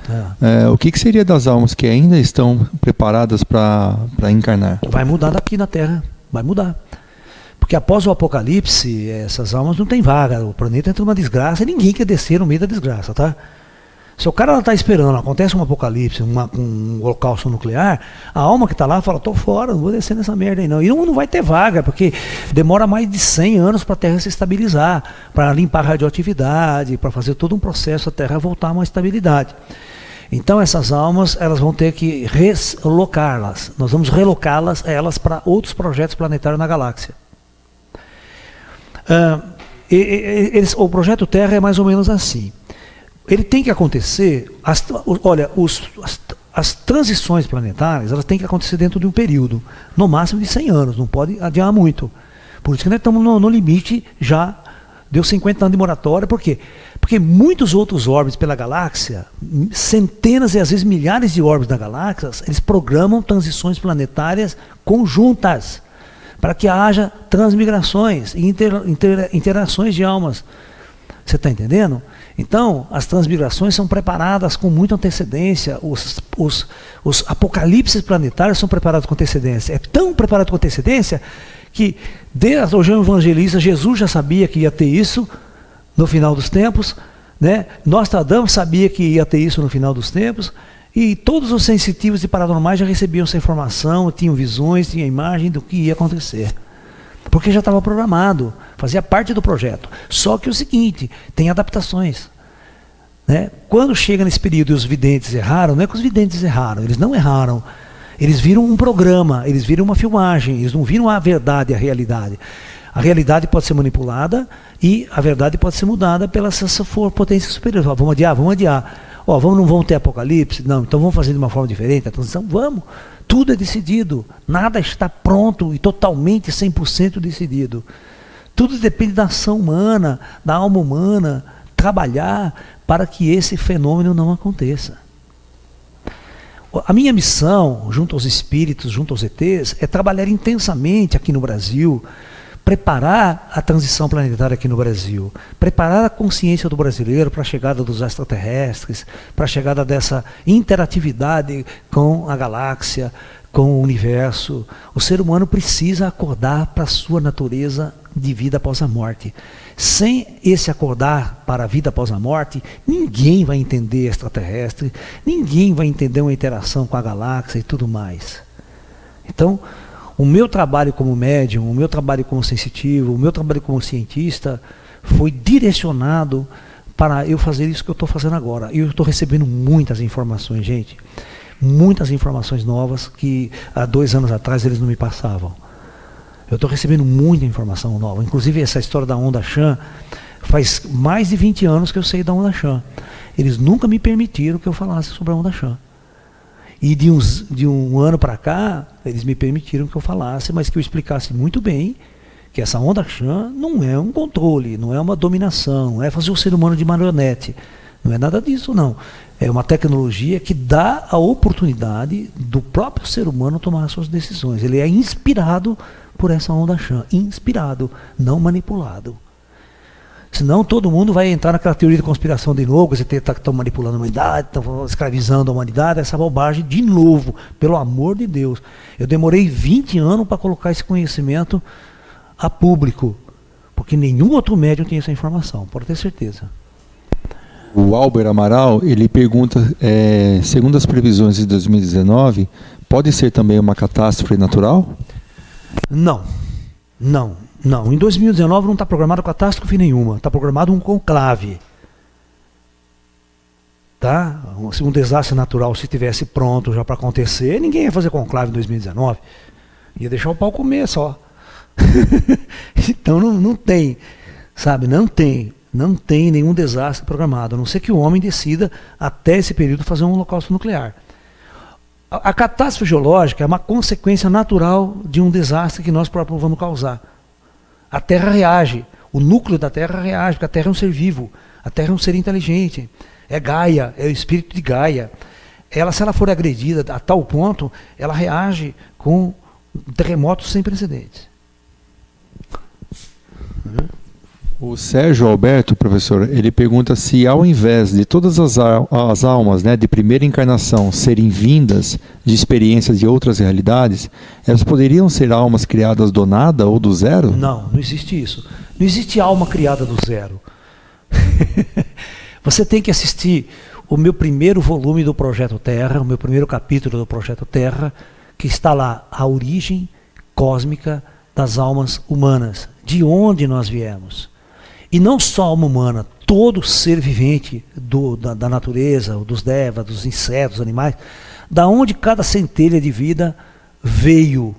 O que seria das almas que ainda estão preparadas para encarnar? Vai mudar daqui na Terra. Vai mudar. Porque após o apocalipse, essas almas não tem vaga. O planeta entra numa desgraça e ninguém quer descer no meio da desgraça, tá? Se o cara está esperando, acontece um apocalipse, um holocausto nuclear, a alma que está lá fala, tô fora, não vou descer nessa merda aí não. E não vai ter vaga, porque demora mais de 100 anos para a Terra se estabilizar, para limpar a radioatividade, para fazer todo um processo, a Terra voltar a uma estabilidade. Então essas almas, elas vão ter que relocá-las. Nós vamos relocá-las, elas, para outros projetos planetários na galáxia. O projeto Terra é mais ou menos assim. Ele tem que acontecer, as transições planetárias, elas têm que acontecer dentro de um período, no máximo de 100 anos, não pode adiar muito. Por isso que nós estamos no limite, já deu 50 anos de moratória, por quê? Porque muitos outros órbitos pela galáxia, centenas e às vezes milhares de órbitos da galáxia, eles programam transições planetárias conjuntas, para que haja transmigrações e interações de almas. Você está entendendo? Então, as transmigrações são preparadas com muita antecedência, os apocalipses planetários são preparados com antecedência. É tão preparado com antecedência que, desde o João Evangelista, Jesus já sabia que ia ter isso no final dos tempos, né? Nostradamus sabia que ia ter isso no final dos tempos, e todos os sensitivos e paranormais já recebiam essa informação, tinham visões, tinham imagem do que ia acontecer. Porque já estava programado, fazia parte do projeto. Só que o seguinte, tem adaptações. Né? Quando chega nesse período e os videntes erraram, não é que os videntes erraram, eles não erraram. Eles viram um programa, eles viram uma filmagem, eles não viram a verdade, a realidade. A realidade pode ser manipulada e a verdade pode ser mudada pelas potências superiores. Vamos adiar, vamos adiar. Não vamos ter apocalipse? Não, então vamos fazer de uma forma diferente a transição? Vamos. Tudo é decidido. Nada está pronto e totalmente 100% decidido. Tudo depende da ação humana, da alma humana, trabalhar para que esse fenômeno não aconteça. A minha missão, junto aos espíritos, junto aos ETs, é trabalhar intensamente aqui no Brasil, preparar a transição planetária aqui no Brasil, preparar a consciência do brasileiro para a chegada dos extraterrestres, para a chegada dessa interatividade com a galáxia, com o universo. O ser humano precisa acordar para a sua natureza de vida após a morte. Sem esse acordar para a vida após a morte, ninguém vai entender extraterrestre, ninguém vai entender uma interação com a galáxia e tudo mais. Então, o meu trabalho como médium, o meu trabalho como sensitivo, o meu trabalho como cientista foi direcionado para eu fazer isso que eu estou fazendo agora. E eu estou recebendo muitas informações, gente. Muitas informações novas que há 2 anos atrás eles não me passavam. Eu estou recebendo muita informação nova. Inclusive essa história da onda Chan, faz mais de 20 anos que eu sei da onda Chan. Eles nunca me permitiram que eu falasse sobre a onda Chan. E de um ano para cá, eles me permitiram que eu falasse, mas que eu explicasse muito bem que essa onda Chan não é um controle, não é uma dominação, não é fazer o ser humano de marionete. Não é nada disso, não. É uma tecnologia que dá a oportunidade do próprio ser humano tomar as suas decisões. Ele é inspirado por essa onda Chan. Inspirado, não manipulado. Senão todo mundo vai entrar naquela teoria de conspiração de novo, você estão manipulando a humanidade, estão escravizando a humanidade, essa bobagem de novo, pelo amor de Deus. Eu demorei 20 anos para colocar esse conhecimento a público, porque nenhum outro médium tem essa informação, pode ter certeza. O Albert Amaral, ele pergunta, segundo as previsões de 2019, pode ser também uma catástrofe natural? Não. Em 2019 não está programado catástrofe nenhuma, está programado um conclave. Tá? Se um desastre natural se estivesse pronto já para acontecer, ninguém ia fazer conclave em 2019. Ia deixar o pau comer só. Então não tem, sabe? Não tem nenhum desastre programado, a não ser que o homem decida até esse período fazer um holocausto nuclear. A catástrofe geológica é uma consequência natural de um desastre que nós próprios vamos causar. A Terra reage, o núcleo da Terra reage, porque a Terra é um ser vivo, a Terra é um ser inteligente, é Gaia, é o espírito de Gaia. Ela, se ela for agredida a tal ponto, ela reage com terremotos sem precedentes. O Sérgio Alberto, professor, ele pergunta se ao invés de todas as almas, né, de primeira encarnação serem vindas de experiências de outras realidades, elas poderiam ser almas criadas do nada ou do zero? Não, não existe isso. Não existe alma criada do zero. Você tem que assistir o meu primeiro volume do Projeto Terra, o meu primeiro capítulo do Projeto Terra, que está lá, a origem cósmica das almas humanas, de onde nós viemos. E não só a alma humana, todo ser vivente da natureza, dos devas, dos insetos, dos animais, da onde cada centelha de vida veio.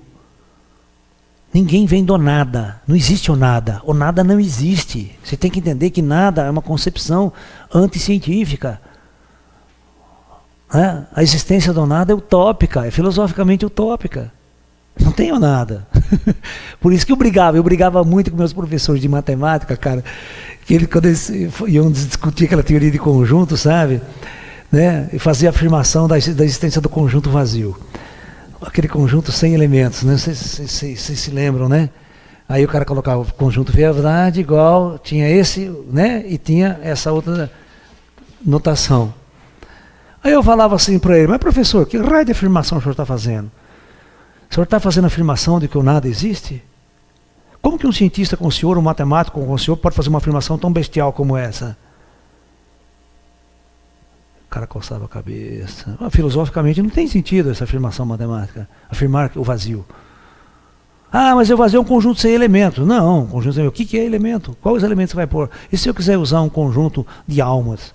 Ninguém vem do nada, não existe o nada não existe. Você tem que entender que nada é uma concepção anticientífica. A existência do nada é utópica, é filosoficamente utópica. Não tenho nada. Por isso que eu brigava muito com meus professores de matemática, cara, que quando eles iam discutir aquela teoria de conjunto, sabe? Né? E fazia a afirmação da existência do conjunto vazio. Aquele conjunto sem elementos, né? Vocês se lembram, né? Aí o cara colocava o conjunto verdade igual, tinha esse, né? E tinha essa outra notação. Aí eu falava assim para ele, mas professor, que raio de afirmação o senhor está fazendo? O senhor está fazendo a afirmação de que o nada existe? Como que um cientista como o senhor, um matemático como o senhor, pode fazer uma afirmação tão bestial como essa? O cara coçava a cabeça. Filosoficamente não tem sentido essa afirmação matemática. Afirmar o vazio. Ah, mas o vazio é um conjunto sem elementos. Não, um conjunto sem elementos. O que é elemento? Quais elementos você vai pôr? E se eu quiser usar um conjunto de almas?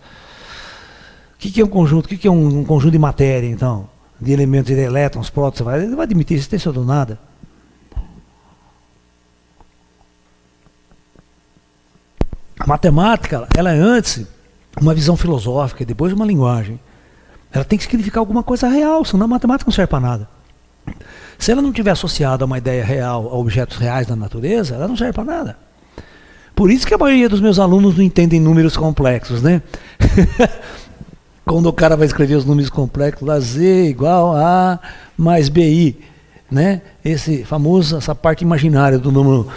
O que é um conjunto? O que é um conjunto de matéria, então? De elementos, de elétrons, prótons, ele vai admitir a existência do nada. A matemática, ela é antes uma visão filosófica e depois uma linguagem. Ela tem que significar alguma coisa real, senão a matemática não serve para nada. Se ela não estiver associada a uma ideia real, a objetos reais da natureza, ela não serve para nada. Por isso que a maioria dos meus alunos não entendem números complexos, né? Quando o cara vai escrever os números complexos, lá Z igual a mais BI, né? Essa parte imaginária do número,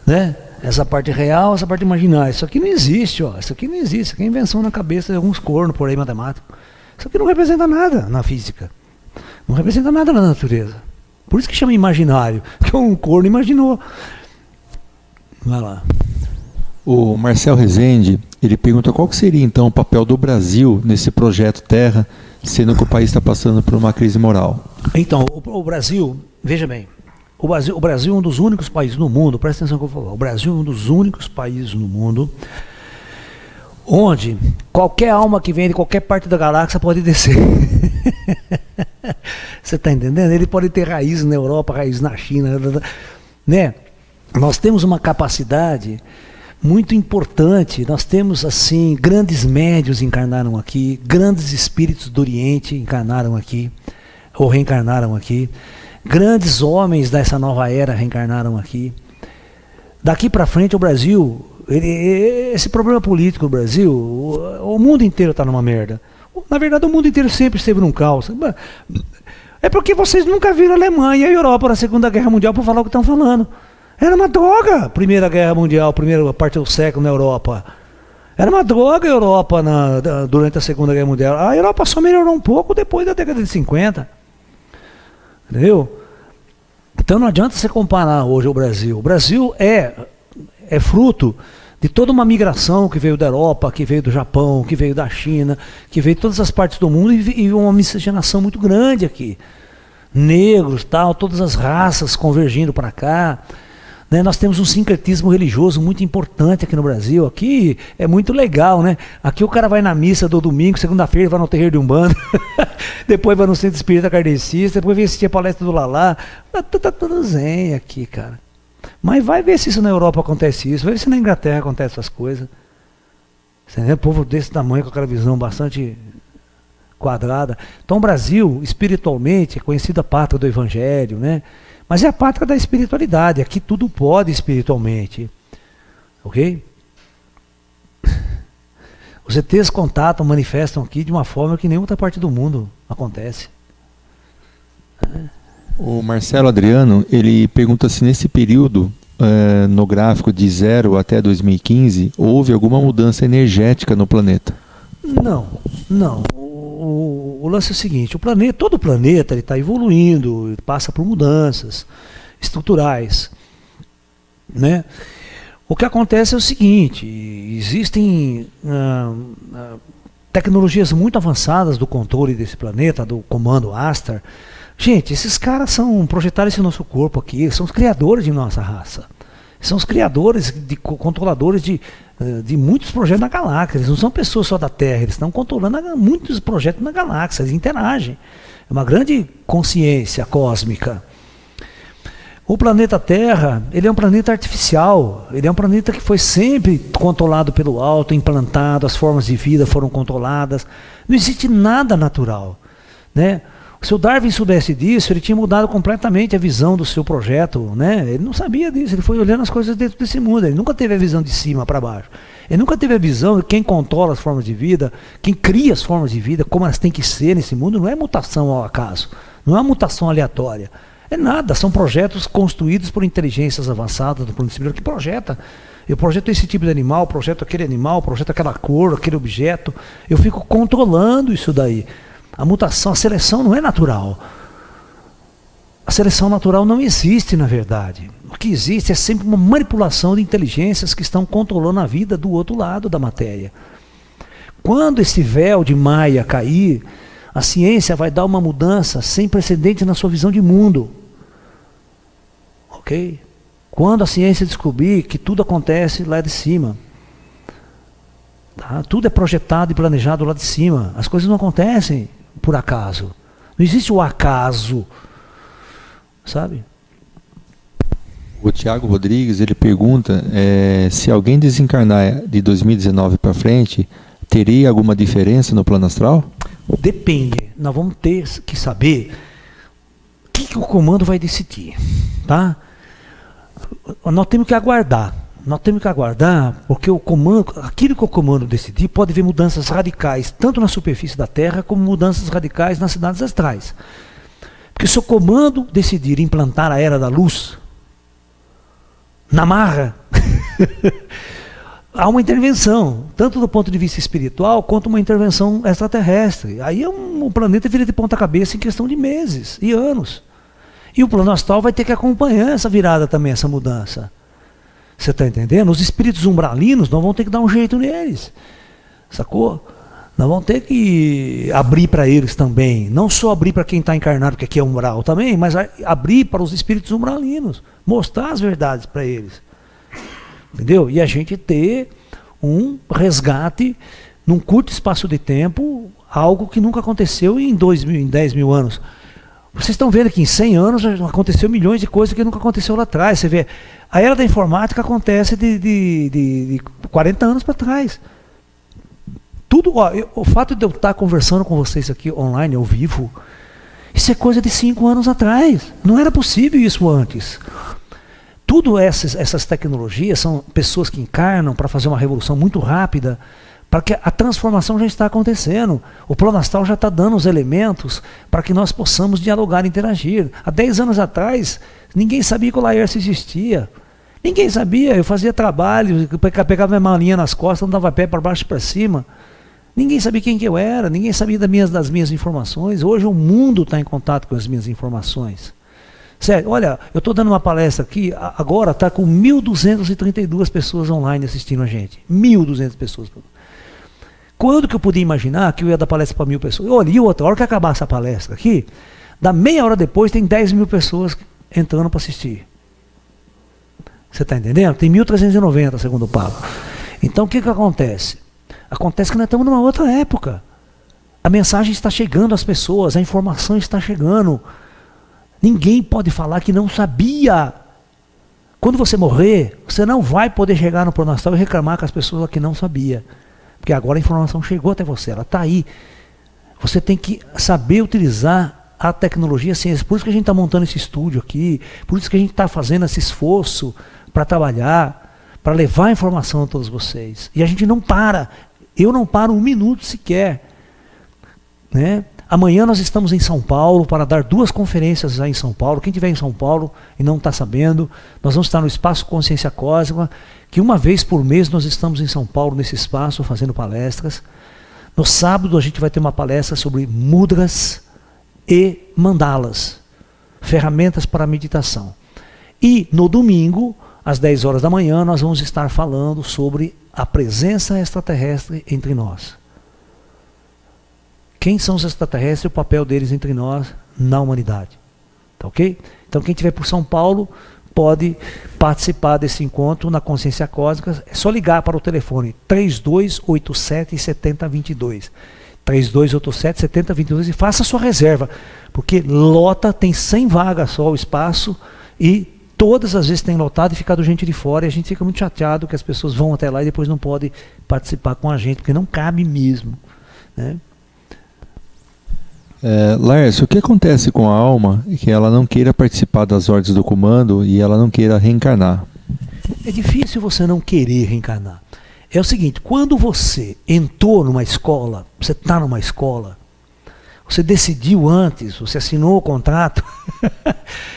né? Essa parte real, essa parte imaginária. Isso aqui não existe, ó. Isso aqui não existe. Isso aqui é invenção na cabeça de alguns cornos por aí matemáticos. Isso aqui não representa nada na física. Não representa nada na natureza. Por isso que chama imaginário, porque um corno imaginou. Vai lá. O Marcel Rezende, ele pergunta qual que seria então o papel do Brasil nesse projeto Terra, sendo que o país está passando por uma crise moral. Então, o Brasil, veja bem, o Brasil é um dos únicos países no mundo, presta atenção no que eu vou falar, o Brasil é um dos únicos países no mundo onde qualquer alma que vem de qualquer parte da galáxia pode descer. Você está entendendo? Ele pode ter raiz na Europa, raiz na China, né? Nós temos uma capacidade muito importante, nós temos assim, grandes médios encarnaram aqui, grandes espíritos do Oriente encarnaram aqui, ou reencarnaram aqui, grandes homens dessa nova era reencarnaram aqui. Daqui para frente o Brasil, esse problema político do Brasil, o mundo inteiro está numa merda. Na verdade o mundo inteiro sempre esteve num caos. É porque vocês nunca viram a Alemanha e a Europa na Segunda Guerra Mundial para falar o que estão falando. Era uma droga, Primeira Guerra Mundial, primeira parte do século na Europa. Era uma droga a Europa durante a Segunda Guerra Mundial. A Europa só melhorou um pouco depois da década de 50. Entendeu? Então não adianta você comparar hoje o Brasil. O Brasil é fruto de toda uma migração que veio da Europa, que veio do Japão, que veio da China, que veio de todas as partes do mundo e uma miscigenação muito grande aqui. Negros, tal, todas as raças convergindo para cá. Né? Nós temos um sincretismo religioso muito importante aqui no Brasil. Aqui é muito legal, né? Aqui o cara vai na missa do domingo, segunda-feira vai no terreiro de Umbanda, depois vai no centro espírita kardecista, depois vem assistir a palestra do Lalá. Tá tudo zen aqui, cara. Mas vai ver se isso na Europa acontece isso, vai ver se na Inglaterra acontece essas coisas. Você vê o povo desse tamanho, com aquela visão bastante quadrada. Então o Brasil, espiritualmente, é conhecido a pátria do Evangelho, né? Mas é a pátria da espiritualidade. Aqui tudo pode espiritualmente. Ok? Os ETs contatam, manifestam aqui de uma forma que em nenhuma outra parte do mundo acontece. O Marcelo Adriano, ele pergunta se nesse período, no gráfico de 0 até 2015, houve alguma mudança energética no planeta. Não. O lance é o seguinte, todo o planeta está evoluindo, ele passa por mudanças estruturais, né? O que acontece é o seguinte, existem tecnologias muito avançadas do controle desse planeta, do comando Astar. Gente, esses caras projetaram esse nosso corpo aqui, eles são os criadores de nossa raça. São os criadores, controladores de muitos projetos na galáxia. Eles não são pessoas só da Terra, eles estão controlando muitos projetos na galáxia, eles interagem. É uma grande consciência cósmica. O planeta Terra, ele é um planeta artificial, ele é um planeta que foi sempre controlado pelo alto, implantado, as formas de vida foram controladas. Não existe nada natural, né? Se o Darwin soubesse disso, ele tinha mudado completamente a visão do seu projeto, né? Ele não sabia disso, ele foi olhando as coisas dentro desse mundo, ele nunca teve a visão de cima para baixo. Ele nunca teve a visão de quem controla as formas de vida, quem cria as formas de vida, como elas têm que ser nesse mundo. Não é mutação ao acaso, não é uma mutação aleatória. É nada, são projetos construídos por inteligências avançadas do plano espiritual que projeta. Eu projeto esse tipo de animal, projeto aquele animal, projeto aquela cor, aquele objeto. Eu fico controlando isso daí. A mutação, a seleção não é natural. A seleção natural não existe, na verdade. O que existe é sempre uma manipulação de inteligências que estão controlando a vida do outro lado da matéria. Quando esse véu de Maia cair, a ciência vai dar uma mudança sem precedente na sua visão de mundo. Ok? Quando a ciência descobrir que tudo acontece lá de cima, tá? Tudo é projetado e planejado lá de cima. As coisas não acontecem por acaso. Não existe o acaso, sabe? O Tiago Rodrigues, ele pergunta se alguém desencarnar de 2019 para frente, teria alguma diferença no plano astral? Depende. Nós vamos ter que saber o que o comando vai decidir, tá? Nós temos que aguardar. Nós temos que aguardar, porque aquilo que o comando decidir, pode haver mudanças radicais, tanto na superfície da Terra, como mudanças radicais nas cidades astrais. Porque se o comando decidir implantar a Era da Luz, na marra, há uma intervenção, tanto do ponto de vista espiritual, quanto uma intervenção extraterrestre. Aí o planeta vira de ponta cabeça em questão de meses e anos. E o plano astral vai ter que acompanhar essa virada também, essa mudança. Você está entendendo? Os espíritos umbralinos, nós vamos ter que dar um jeito neles. Sacou? Nós vamos ter que abrir para eles também. Não só abrir para quem está encarnado, porque aqui é umbral também, mas abrir para os espíritos umbralinos. Mostrar as verdades para eles. Entendeu? E a gente ter um resgate, num curto espaço de tempo, algo que nunca aconteceu em 10 mil anos. Vocês estão vendo que em 100 anos já aconteceu milhões de coisas que nunca aconteceu lá atrás. Você vê, a era da informática acontece de 40 anos para trás. Tudo, o fato de eu estar conversando com vocês aqui online, ao vivo, isso é coisa de 5 anos atrás. Não era possível isso antes. Tudo essas tecnologias são pessoas que encarnam para fazer uma revolução muito rápida, para que a transformação já está acontecendo. O plano astral já está dando os elementos para que nós possamos dialogar e interagir. Há 10 anos atrás, ninguém sabia que o Laércio existia. Ninguém sabia. Eu fazia trabalho, pegava minha malinha nas costas, andava a pé para baixo e para cima. Ninguém sabia quem que eu era, ninguém sabia das minhas informações. Hoje o mundo está em contato com as minhas informações. Sério, olha, eu estou dando uma palestra aqui, agora está com 1.232 pessoas online assistindo a gente. 1.200 pessoas. Quando que eu podia imaginar que eu ia dar palestra para 1.000 pessoas? Olha, e outra, a hora que acabar essa palestra aqui, da meia hora depois tem 10 mil pessoas entrando para assistir. Você está entendendo? Tem 1.390, segundo o Pablo. Então o que acontece? Acontece que nós estamos numa outra época. A mensagem está chegando às pessoas, a informação está chegando. Ninguém pode falar que não sabia. Quando você morrer, você não vai poder chegar no plano astral e reclamar com as pessoas que não sabia. Porque agora a informação chegou até você, ela está aí. Você tem que saber utilizar a tecnologia, a ciência. Por isso que a gente está montando esse estúdio aqui, por isso que a gente está fazendo esse esforço para trabalhar, para levar a informação a todos vocês. E a gente não para. Eu não paro um minuto sequer. Né? Amanhã nós estamos em São Paulo para dar 2 conferências aí em São Paulo. Quem estiver em São Paulo e não está sabendo, nós vamos estar no Espaço Consciência Cósmica, que uma vez por mês nós estamos em São Paulo nesse espaço fazendo palestras. No sábado a gente vai ter uma palestra sobre mudras e mandalas, ferramentas para meditação. E no domingo, às 10 horas da manhã, nós vamos estar falando sobre a presença extraterrestre entre nós. Quem são os extraterrestres e o papel deles entre nós na humanidade. Tá ok? Então quem estiver por São Paulo pode participar desse encontro na Consciência Cósmica. É só ligar para o telefone 3287-7022. 3287-7022 e faça a sua reserva. Porque lota, tem 100 vagas só o espaço e todas as vezes tem lotado e ficado gente de fora. E a gente fica muito chateado que as pessoas vão até lá e depois não podem participar com a gente, porque não cabe mesmo. Né? Laércio, o que acontece com a alma que ela não queira participar das ordens do comando e ela não queira reencarnar? É difícil você não querer reencarnar. É o seguinte, quando você entrou numa escola, você está numa escola, você decidiu antes, você assinou o contrato,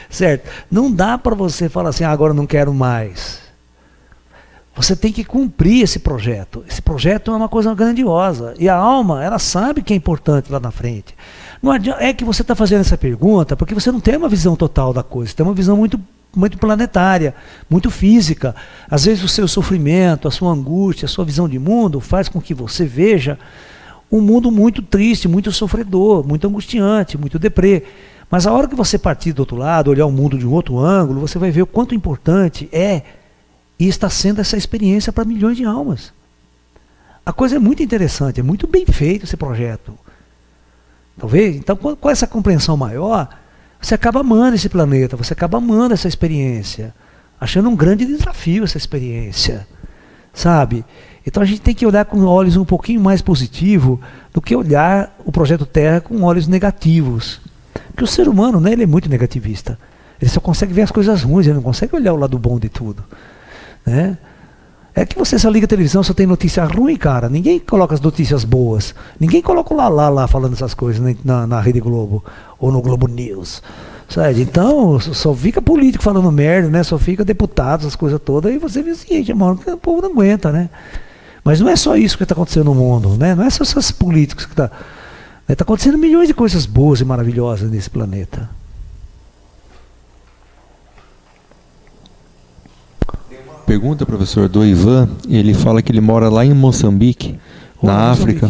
certo? Não dá para você falar assim, agora eu não quero mais. Você tem que cumprir esse projeto. Esse projeto é uma coisa grandiosa. E a alma, ela sabe que é importante lá na frente. Não adianta, é que você está fazendo essa pergunta porque você não tem uma visão total da coisa. Você tem uma visão muito planetária, muito física. Às vezes o seu sofrimento, a sua angústia, a sua visão de mundo faz com que você veja um mundo muito triste, muito sofredor, muito angustiante, muito deprê. Mas a hora que você partir do outro lado, olhar o mundo de um outro ângulo, você vai ver o quanto importante é e está sendo essa experiência para milhões de almas. A coisa é muito interessante, é muito bem feito esse projeto. Talvez, então, com essa compreensão maior, você acaba amando esse planeta, você acaba amando essa experiência, achando um grande desafio essa experiência, sabe? Então a gente tem que olhar com olhos um pouquinho mais positivos do que olhar o projeto Terra com olhos negativos. Porque o ser humano, né, ele é muito negativista. Ele só consegue ver as coisas ruins, ele não consegue olhar o lado bom de tudo. Né? É que você só liga a televisão, só tem notícia ruim, cara. Ninguém coloca as notícias boas. Ninguém coloca o lá falando essas coisas na Rede Globo ou no Globo News. Sabe? Então, só fica político falando merda, né? Só fica deputado, essas coisas todas. Aí você vê o seguinte, mano, o povo não aguenta, né? Mas não é só isso que está acontecendo no mundo, né? Não é só esses políticos que está... Está acontecendo milhões de coisas boas e maravilhosas nesse planeta. Pergunta, professor, do Ivan. Ele fala que ele mora lá em Moçambique, na África,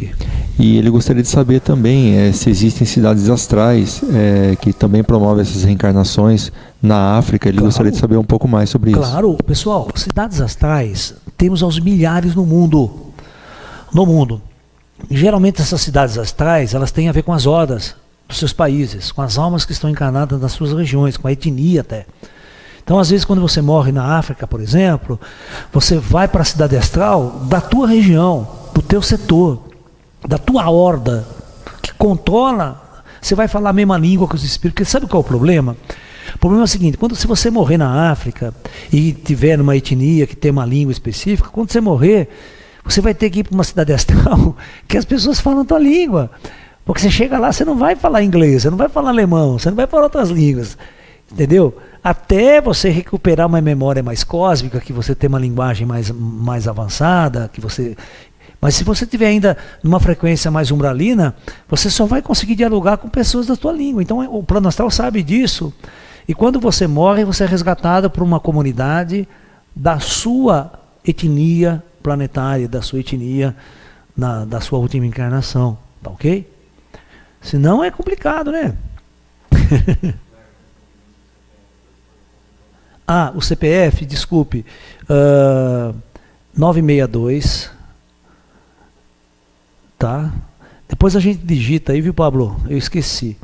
e ele gostaria de saber também se existem cidades astrais que também promovem essas reencarnações na África. Ele gostaria de saber um pouco mais sobre isso. Claro, pessoal, cidades astrais temos aos milhares no mundo. No mundo. E, geralmente essas cidades astrais, elas têm a ver com as hordas dos seus países, com as almas que estão encarnadas nas suas regiões, com a etnia até. Então, às vezes, quando você morre na África, por exemplo, você vai para a cidade astral da tua região, do teu setor, da tua horda, que controla, você vai falar a mesma língua que os espíritos. Porque sabe qual é o problema? O problema é o seguinte, se você morrer na África e tiver numa etnia que tem uma língua específica, quando você morrer, você vai ter que ir para uma cidade astral que as pessoas falam a tua língua. Porque você chega lá, você não vai falar inglês, você não vai falar alemão, você não vai falar outras línguas. Entendeu? Até você recuperar uma memória mais cósmica, que você tem uma linguagem mais avançada, que você... Mas se você estiver ainda numa frequência mais umbralina, você só vai conseguir dialogar com pessoas da sua língua. Então o plano astral sabe disso. E quando você morre, você é resgatado por uma comunidade da sua etnia planetária, da sua etnia, da sua última encarnação. Tá ok? Senão é complicado, né? O CPF, desculpe, 962, tá? Depois a gente digita aí, viu, Pablo? Eu esqueci.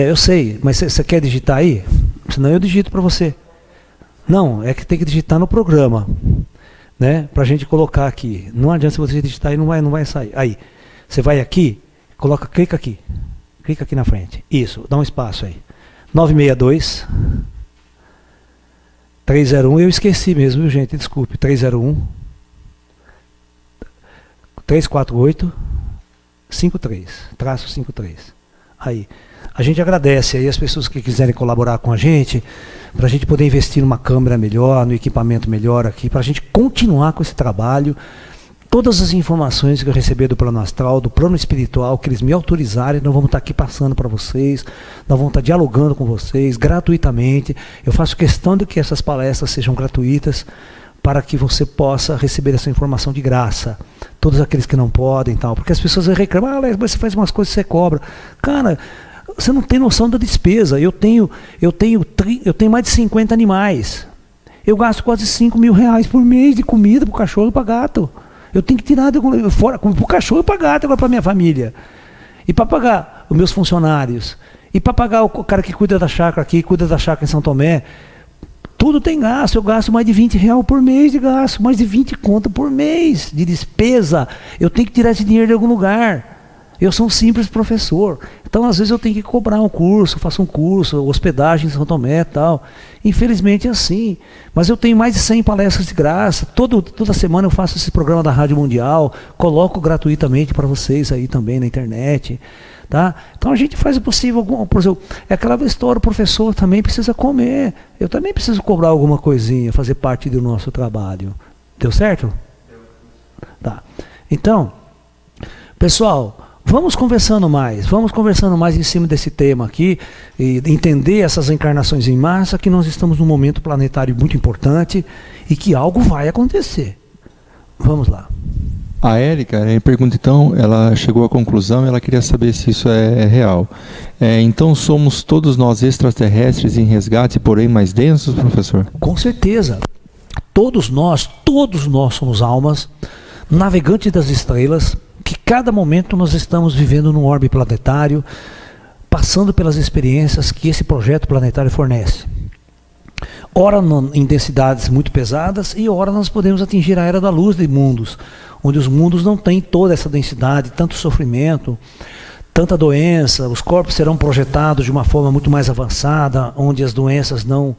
Eu sei, mas você quer digitar aí? Senão eu digito para você. Não, é que tem que digitar no programa. né? Para a gente colocar aqui. Não adianta se você digitar aí, não vai sair. Aí, você vai aqui, clica aqui. Clica aqui na frente. Isso, dá um espaço aí. 962 301, eu esqueci mesmo, viu, gente? Desculpe. 301 348 53. Aí. A gente agradece aí as pessoas que quiserem colaborar com a gente, para a gente poder investir numa câmera melhor, no equipamento melhor aqui, para a gente continuar com esse trabalho. Todas as informações que eu receber do plano astral, do plano espiritual, que eles me autorizarem, nós vamos estar aqui passando para vocês, nós vamos estar dialogando com vocês gratuitamente. Eu faço questão de que essas palestras sejam gratuitas, para que você possa receber essa informação de graça. Todos aqueles que não podem, tal, porque as pessoas reclamam, Alex, você faz umas coisas que você cobra. Cara, você não tem noção da despesa. Eu tenho mais de 50 animais. Eu gasto quase 5 mil reais por mês de comida para o cachorro e para gato. Eu tenho que tirar fora para o cachorro e para gato, agora para minha família. E para pagar os meus funcionários. E para pagar o cara que cuida da chácara aqui, cuida da chácara em São Tomé. Tudo tem gasto. Eu gasto mais de 20 reais por mês de gasto. Mais de 20 conto por mês de despesa. Eu tenho que tirar esse dinheiro de algum lugar. Eu sou um simples professor. Então, às vezes, eu tenho que cobrar um curso, faço um curso, hospedagem em São Tomé e tal. Infelizmente é assim. Mas eu tenho mais de 100 palestras de graça. Toda semana eu faço esse programa da Rádio Mundial, coloco gratuitamente para vocês aí também na internet. Tá? Então a gente faz o possível. Por exemplo, é aquela história, o professor também precisa comer. Eu também preciso cobrar alguma coisinha, fazer parte do nosso trabalho. Deu certo? Tá. Então, pessoal, vamos conversando mais em cima desse tema aqui, e entender essas encarnações em massa, que nós estamos num momento planetário muito importante e que algo vai acontecer. Vamos lá. A Érica pergunta, então, ela chegou à conclusão, ela queria saber se isso é real. Então somos todos nós extraterrestres em resgate, porém mais densos, professor? Com certeza. Todos nós somos almas, navegantes das estrelas, que cada momento nós estamos vivendo num orbe planetário, passando pelas experiências que esse projeto planetário fornece. Ora em densidades muito pesadas, e ora nós podemos atingir a era da luz de mundos, onde os mundos não têm toda essa densidade, tanto sofrimento, tanta doença, os corpos serão projetados de uma forma muito mais avançada, onde as doenças não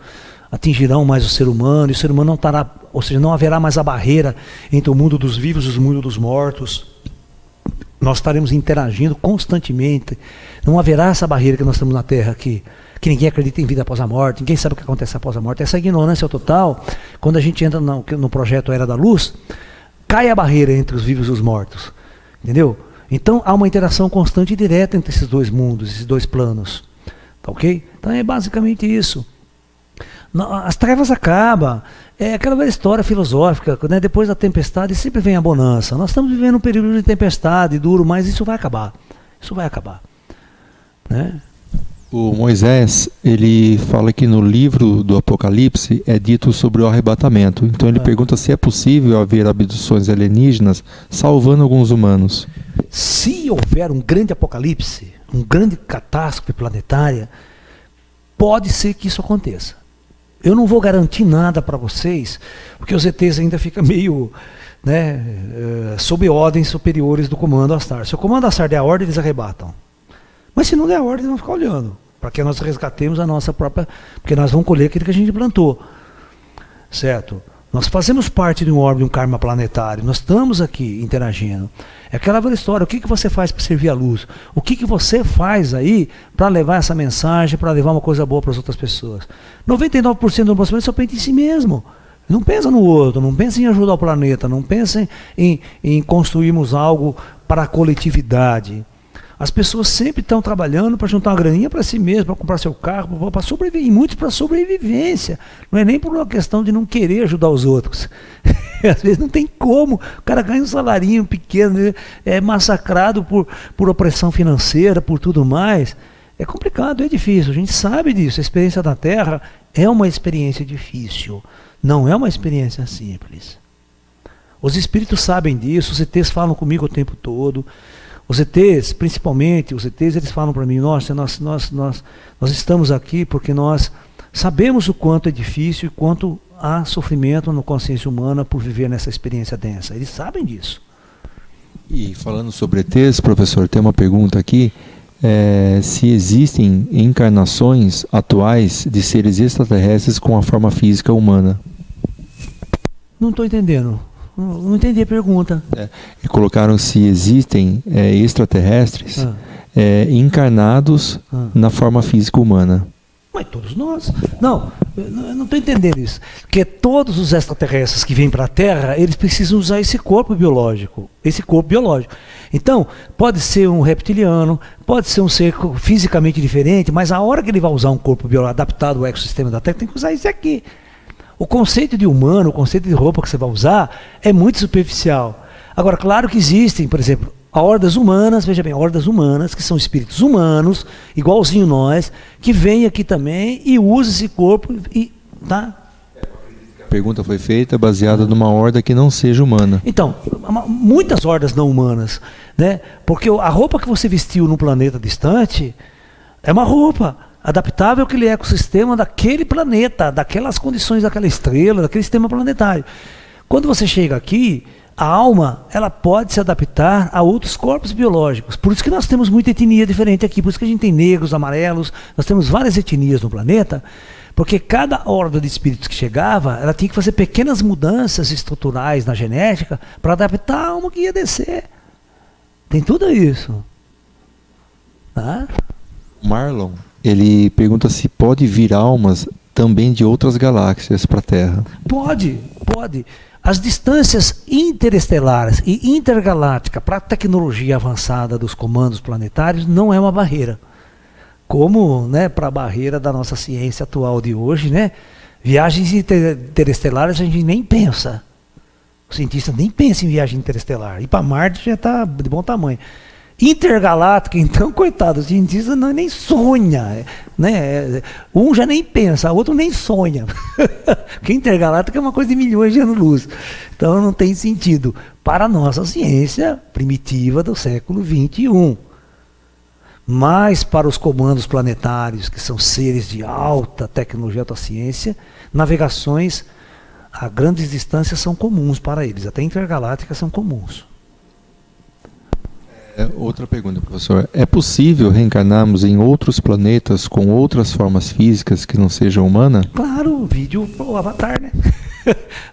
atingirão mais o ser humano, e o ser humano não estará, ou seja, não haverá mais a barreira entre o mundo dos vivos e o mundo dos mortos. Nós estaremos interagindo constantemente, não haverá essa barreira que nós temos na Terra aqui, que ninguém acredita em vida após a morte, ninguém sabe o que acontece após a morte. Essa ignorância total, quando a gente entra no projeto Era da Luz, cai a barreira entre os vivos e os mortos, entendeu? Então há uma interação constante e direta entre esses dois mundos, esses dois planos, tá ok? Então é basicamente isso. As trevas acabam, é aquela velha história filosófica, né? Depois da tempestade sempre vem a bonança. Nós estamos vivendo um período de tempestade duro, mas isso vai acabar, né? O Moisés, ele fala que no livro do Apocalipse é dito sobre o arrebatamento. Então ele pergunta se é possível haver abduções alienígenas salvando alguns humanos. Se houver um grande apocalipse, um grande catástrofe planetária, pode ser que isso aconteça. Eu não vou garantir nada para vocês, porque os ETs ainda ficam meio, né, sob ordens superiores do comando Astar. Se o comando Astar der a ordem, eles arrebatam. Mas se não der a ordem, eles vão ficar olhando, para que nós resgatemos a nossa própria, porque nós vamos colher aquilo que a gente plantou, certo? Nós fazemos parte de um orbe, de um karma planetário, nós estamos aqui interagindo. É aquela velha história, o que você faz para servir a luz? O que você faz aí para levar essa mensagem, para levar uma coisa boa para as outras pessoas? 99% do nosso só pensa em si mesmo. Não pensa no outro, não pensa em ajudar o planeta, não pensa em construirmos algo para a coletividade. As pessoas sempre estão trabalhando para juntar uma graninha para si mesmo, para comprar seu carro, para sobreviver, e muitos para sobrevivência. Não é nem por uma questão de não querer ajudar os outros. Às vezes não tem como. O cara ganha um salarinho pequeno, é massacrado por opressão financeira, por tudo mais. É complicado, é difícil. A gente sabe disso. A experiência da Terra é uma experiência difícil. Não é uma experiência simples. Os espíritos sabem disso, os ETs falam comigo o tempo todo. Os ETs, principalmente, os ETs, eles falam para mim, nossa, nós estamos aqui porque nós sabemos o quanto é difícil e quanto há sofrimento na consciência humana por viver nessa experiência densa. Eles sabem disso. E falando sobre ETs, professor, tem uma pergunta aqui. Se existem encarnações atuais de seres extraterrestres com a forma física humana? Não estou entendendo. Não entendi a pergunta. E colocaram se existem extraterrestres encarnados na forma física humana. Mas todos nós. Não, eu não estou entendendo isso. Porque todos os extraterrestres que vêm para a Terra, eles precisam usar esse corpo biológico. Esse corpo biológico. Então, pode ser um reptiliano, pode ser um ser fisicamente diferente, mas a hora que ele vai usar um corpo biológico adaptado ao ecossistema da Terra, tem que usar isso aqui. O conceito de humano, o conceito de roupa que você vai usar, é muito superficial. Agora, claro que existem, por exemplo, hordas humanas, veja bem, hordas humanas, que são espíritos humanos, igualzinho nós, que vêm aqui também e usam esse corpo e... Tá? A pergunta foi feita baseada numa horda que não seja humana. Então, muitas hordas não humanas, né? Porque a roupa que você vestiu num planeta distante é uma roupa adaptável àquele ecossistema daquele planeta, daquelas condições daquela estrela, daquele sistema planetário. Quando você chega aqui, a alma, ela pode se adaptar a outros corpos biológicos. Por isso que nós temos muita etnia diferente aqui. Por isso que a gente tem negros, amarelos. Nós temos várias etnias no planeta. Porque cada horda de espíritos que chegava, ela tinha que fazer pequenas mudanças estruturais na genética para adaptar a alma que ia descer. Tem tudo isso. Tá? Marlon, ele pergunta se pode vir almas também de outras galáxias para a Terra. Pode. As distâncias interestelares e intergalácticas para a tecnologia avançada dos comandos planetários não é uma barreira. Como, né, para a barreira da nossa ciência atual de hoje, né? Viagens interestelares a gente nem pensa. O cientista nem pensa em viagem interestelar. E para Marte já está de bom tamanho. Intergaláctica, então, coitado, o cientista nem sonha, né? Um já nem pensa, o outro nem sonha. Porque intergaláctica é uma coisa de milhões de anos-luz. Então não tem sentido para a nossa ciência primitiva do século XXI. Mas para os comandos planetários, que são seres de alta tecnologia, alta ciência, navegações a grandes distâncias são comuns para eles, até intergalácticas são comuns. Outra pergunta, professor. É possível reencarnarmos em outros planetas com outras formas físicas que não sejam humanas? Claro, vídeo o Avatar, né?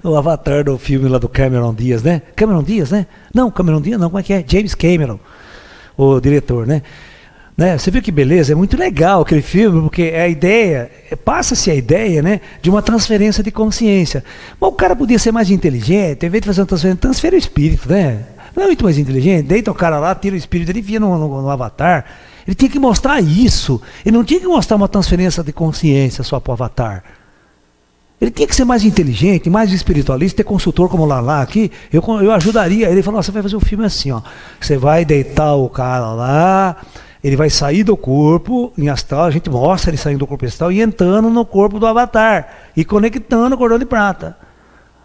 O Avatar do filme lá do Cameron Diaz, né? Cameron Diaz, né? Não, Cameron Diaz não, como é que é? James Cameron, o diretor, né? Você viu que beleza? É muito legal aquele filme, porque a ideia, passa-se a ideia, né, de uma transferência de consciência. Mas o cara podia ser mais inteligente, em vez de fazer uma transferência, transfere o espírito, né? Não é muito mais inteligente? Deita o cara lá, tira o espírito, ele enfia no Avatar. Ele tinha que mostrar isso. Ele não tinha que mostrar uma transferência de consciência só para o Avatar. Ele tinha que ser mais inteligente, mais espiritualista, ter consultor como o Lala aqui. Eu ajudaria. Ele falou, você vai fazer um filme assim, ó. Você vai deitar o cara lá, ele vai sair do corpo em astral, a gente mostra ele saindo do corpo astral e entrando no corpo do Avatar e conectando o cordão de prata.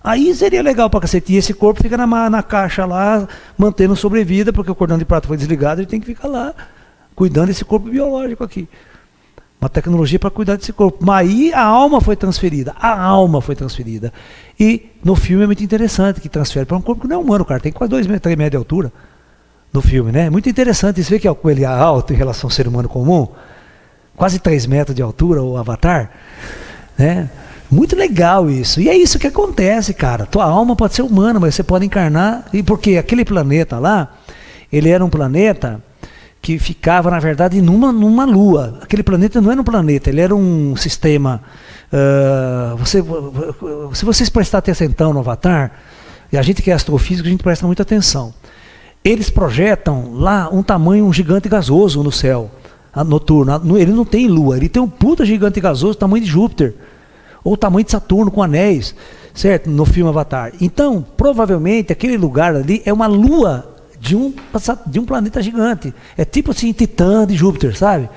Aí seria legal para cacete. E esse corpo fica na caixa lá, mantendo sobrevida, porque o cordão de prata foi desligado, ele tem que ficar lá, cuidando desse corpo biológico aqui. Uma tecnologia para cuidar desse corpo. Mas aí a alma foi transferida. E no filme é muito interessante que transfere para um corpo que não é humano, cara. Tem quase 2 metros, 3 metros de altura no filme, né? Muito interessante. Você vê que ele é alto em relação ao ser humano comum. Quase 3 metros de altura, o Avatar, né? Muito legal isso. E é isso que acontece, cara. Tua alma pode ser humana, mas você pode encarnar. E porque aquele planeta lá, ele era um planeta que ficava, na verdade, numa lua. Aquele planeta não era um planeta, ele era um sistema. Se vocês prestarem atenção no Avatar, e a gente que é astrofísico, a gente presta muita atenção. Eles projetam lá um gigante gasoso no céu noturno. Ele não tem lua, ele tem um puta gigante gasoso, tamanho de Júpiter. Ou tamanho de Saturno com anéis, certo? No filme Avatar. Então, provavelmente, aquele lugar ali é uma lua de um planeta gigante. É tipo assim, Titã de Júpiter, sabe?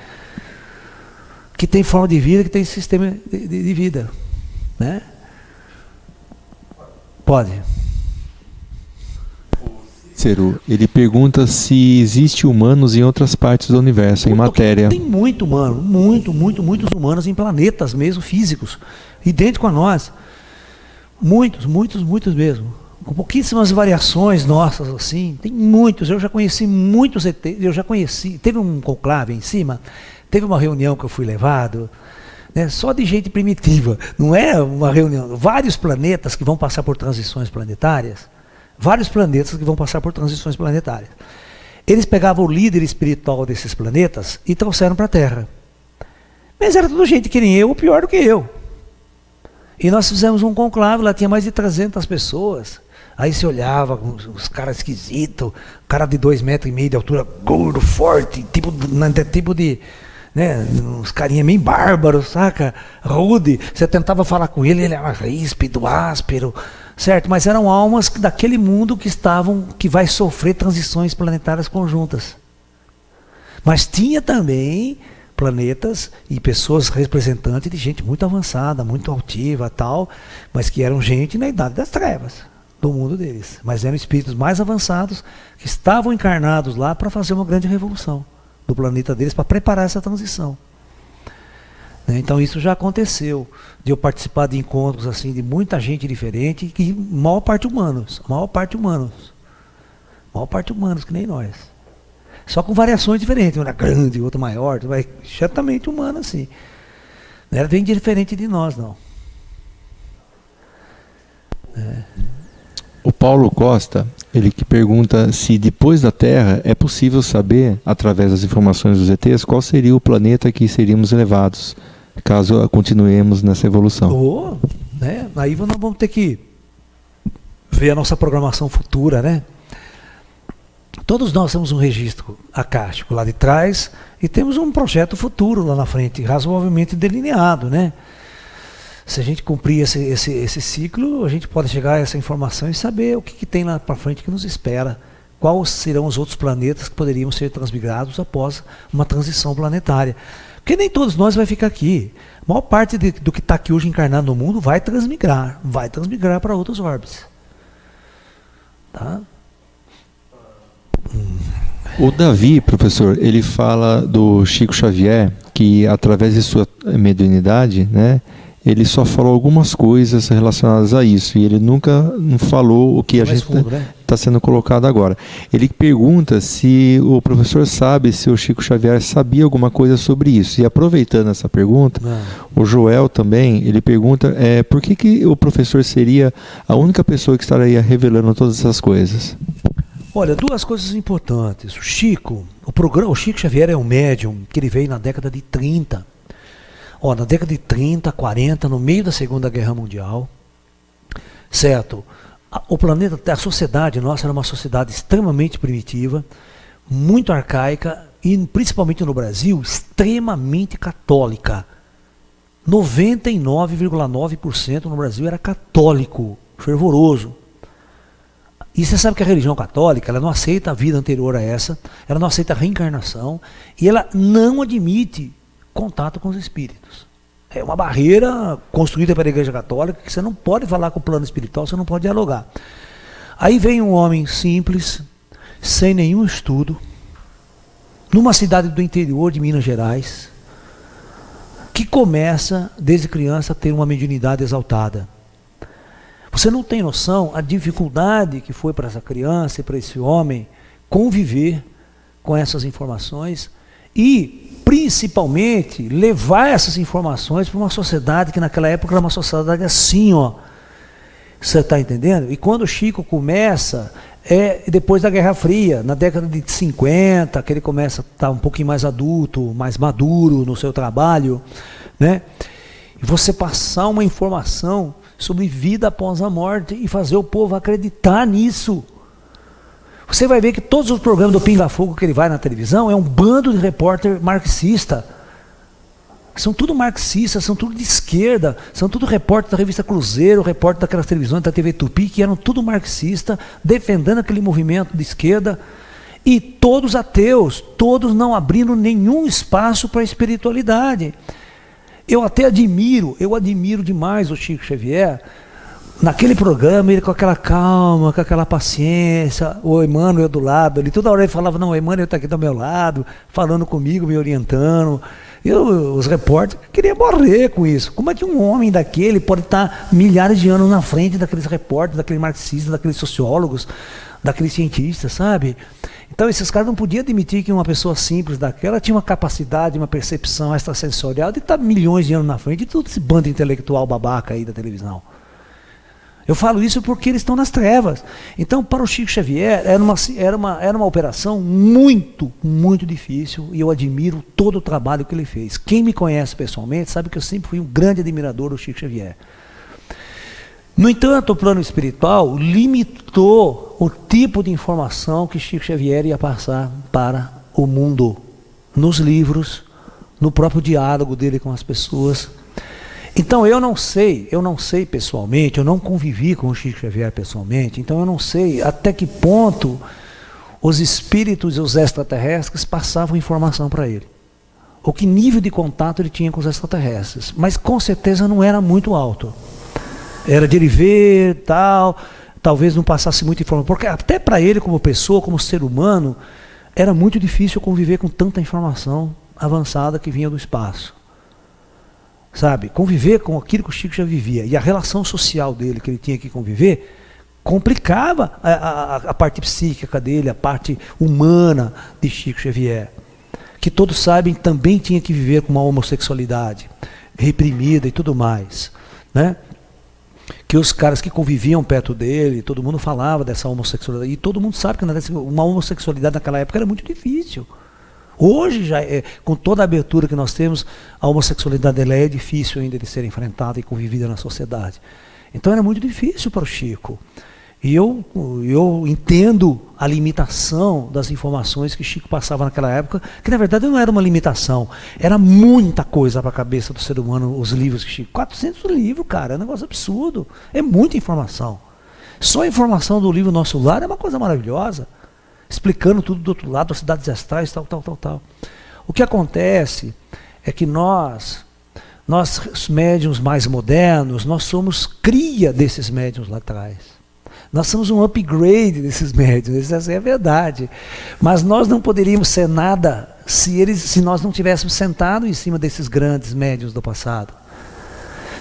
Que tem forma de vida, que tem sistema de vida. Né? Pode. Cícero, ele pergunta se existe humanos em outras partes do universo, em matéria. Tem muito humano, muitos humanos em planetas mesmo, físicos, idênticos a nós. Muitos mesmo. Com pouquíssimas variações nossas, assim. Tem muitos. Eu já conheci muitos ETs. Teve um conclave em cima, teve uma reunião que eu fui levado, né, só de gente primitiva. Não é uma reunião. Vários planetas que vão passar por transições planetárias. Eles pegavam o líder espiritual desses planetas e trouxeram para a Terra. Mas era tudo gente que nem eu, ou pior do que eu. E nós fizemos um conclave, lá tinha mais de 300 pessoas. Aí você olhava, os caras esquisitos, cara de 2,5 metros de altura, gordo, forte, tipo de, né, uns carinha meio bárbaros, saca? Rude. Você tentava falar com ele era ríspido, áspero, certo? Mas eram almas daquele mundo que vai sofrer transições planetárias conjuntas. Mas tinha também planetas e pessoas representantes de gente muito avançada, muito altiva, tal, mas que eram gente na idade das trevas do mundo deles, mas eram espíritos mais avançados que estavam encarnados lá para fazer uma grande revolução do planeta deles, para preparar essa transição. Então isso já aconteceu, de eu participar de encontros assim de muita gente diferente, que maior parte humanos, que nem nós, só com variações diferentes, uma grande, outra maior, mas certamente humano assim, não era bem diferente de nós, não. O Paulo Costa, ele que pergunta se depois da Terra é possível saber, através das informações dos ETs, qual seria o planeta que seríamos levados, caso continuemos nessa evolução. Né? Aí nós vamos ter que ver a nossa programação futura, né? Todos nós temos um registro acástico lá de trás e temos um projeto futuro lá na frente, razoavelmente delineado, né? Se a gente cumprir esse ciclo, a gente pode chegar a essa informação e saber o que tem lá para frente que nos espera. Quais serão os outros planetas que poderiam ser transmigrados após uma transição planetária. Porque nem todos nós vai ficar aqui. A maior parte do que está aqui hoje encarnado no mundo vai transmigrar para outros orbes. Tá? O Davi, professor, ele fala do Chico Xavier, que através de sua mediunidade, né, ele só falou algumas coisas relacionadas a isso, e ele nunca falou o que a gente está sendo colocado agora. Ele pergunta se o professor sabe se o Chico Xavier sabia alguma coisa sobre isso. E aproveitando essa pergunta, o Joel também, ele pergunta por que o professor seria a única pessoa que estaria revelando todas essas coisas? Olha, duas coisas importantes. O Chico Xavier é um médium que ele veio na década de 30. Na década de 30, 40, no meio da Segunda Guerra Mundial, certo? O planeta, a sociedade nossa era uma sociedade extremamente primitiva, muito arcaica e, principalmente no Brasil, extremamente católica. 99,9% no Brasil era católico, fervoroso. E você sabe que a religião católica, ela não aceita a vida anterior a essa, ela não aceita a reencarnação e ela não admite contato com os espíritos. É uma barreira construída pela Igreja Católica que você não pode falar com o plano espiritual, você não pode dialogar. Aí vem um homem simples, sem nenhum estudo, numa cidade do interior de Minas Gerais, que começa, desde criança, a ter uma mediunidade exaltada. Você não tem noção a dificuldade que foi para essa criança e para esse homem conviver com essas informações e principalmente levar essas informações para uma sociedade que naquela época era uma sociedade assim, ó. Você está entendendo? E quando o Chico começa, depois da Guerra Fria, na década de 50, que ele começa a estar um pouquinho mais adulto, mais maduro no seu trabalho, né? E você passar uma informação sobre vida após a morte e fazer o povo acreditar nisso. Você vai ver que todos os programas do Pinga Fogo que ele vai na televisão é um bando de repórter marxista. São tudo marxistas, são tudo de esquerda, são tudo repórter da revista Cruzeiro, repórter daquelas televisões da TV Tupi, que eram tudo marxista, defendendo aquele movimento de esquerda, e todos ateus, todos não abrindo nenhum espaço para a espiritualidade. Eu até admiro demais o Chico Xavier. Naquele programa, ele com aquela calma, com aquela paciência, o Emmanuel do lado, toda hora ele falava, não, o Emmanuel está aqui do meu lado, falando comigo, me orientando, Os repórteres queriam morrer com isso. Como é que um homem daquele pode estar milhares de anos na frente daqueles repórteres, daqueles marxistas, daqueles sociólogos, daqueles cientistas, sabe? Então esses caras não podiam admitir que uma pessoa simples daquela tinha uma capacidade, uma percepção extrasensorial de estar milhões de anos na frente de todo esse bando intelectual babaca aí da televisão. Eu falo isso porque eles estão nas trevas. Então, para o Chico Xavier, era uma operação muito, muito difícil, e eu admiro todo o trabalho que ele fez. Quem me conhece pessoalmente sabe que eu sempre fui um grande admirador do Chico Xavier. No entanto, o plano espiritual limitou o tipo de informação que Chico Xavier ia passar para o mundo, nos livros, no próprio diálogo dele com as pessoas. Então eu não sei pessoalmente, eu não convivi com o Chico Xavier pessoalmente, então eu não sei até que ponto os espíritos e os extraterrestres passavam informação para ele. Ou que nível de contato ele tinha com os extraterrestres. Mas com certeza não era muito alto. Era de ele ver, tal, talvez não passasse muita informação. Porque até para ele como pessoa, como ser humano, era muito difícil conviver com tanta informação avançada que vinha do espaço. Sabe, conviver com aquilo que o Chico já vivia e a relação social dele que ele tinha que conviver complicava a parte psíquica dele, a parte humana de Chico Xavier, que todos sabem também tinha que viver com uma homossexualidade reprimida e tudo mais, né? Que os caras que conviviam perto dele, todo mundo falava dessa homossexualidade, e todo mundo sabe que uma homossexualidade naquela época era muito difícil. Hoje, já com toda a abertura que nós temos, a homossexualidade ela é difícil ainda de ser enfrentada e convivida na sociedade. Então era muito difícil para o Chico. E eu entendo a limitação das informações que Chico passava naquela época, que na verdade não era uma limitação, era muita coisa para a cabeça do ser humano, os livros que Chico... 400 livros, cara, é um negócio absurdo, é muita informação. Só a informação do livro Nosso Lar é uma coisa maravilhosa. Explicando tudo do outro lado, as cidades astrais, tal. O que acontece é que nós, os médiuns mais modernos, nós somos cria desses médiuns lá atrás. Nós somos um upgrade desses médiuns, essa é a verdade. Mas nós não poderíamos ser nada se nós não tivéssemos sentado em cima desses grandes médiuns do passado.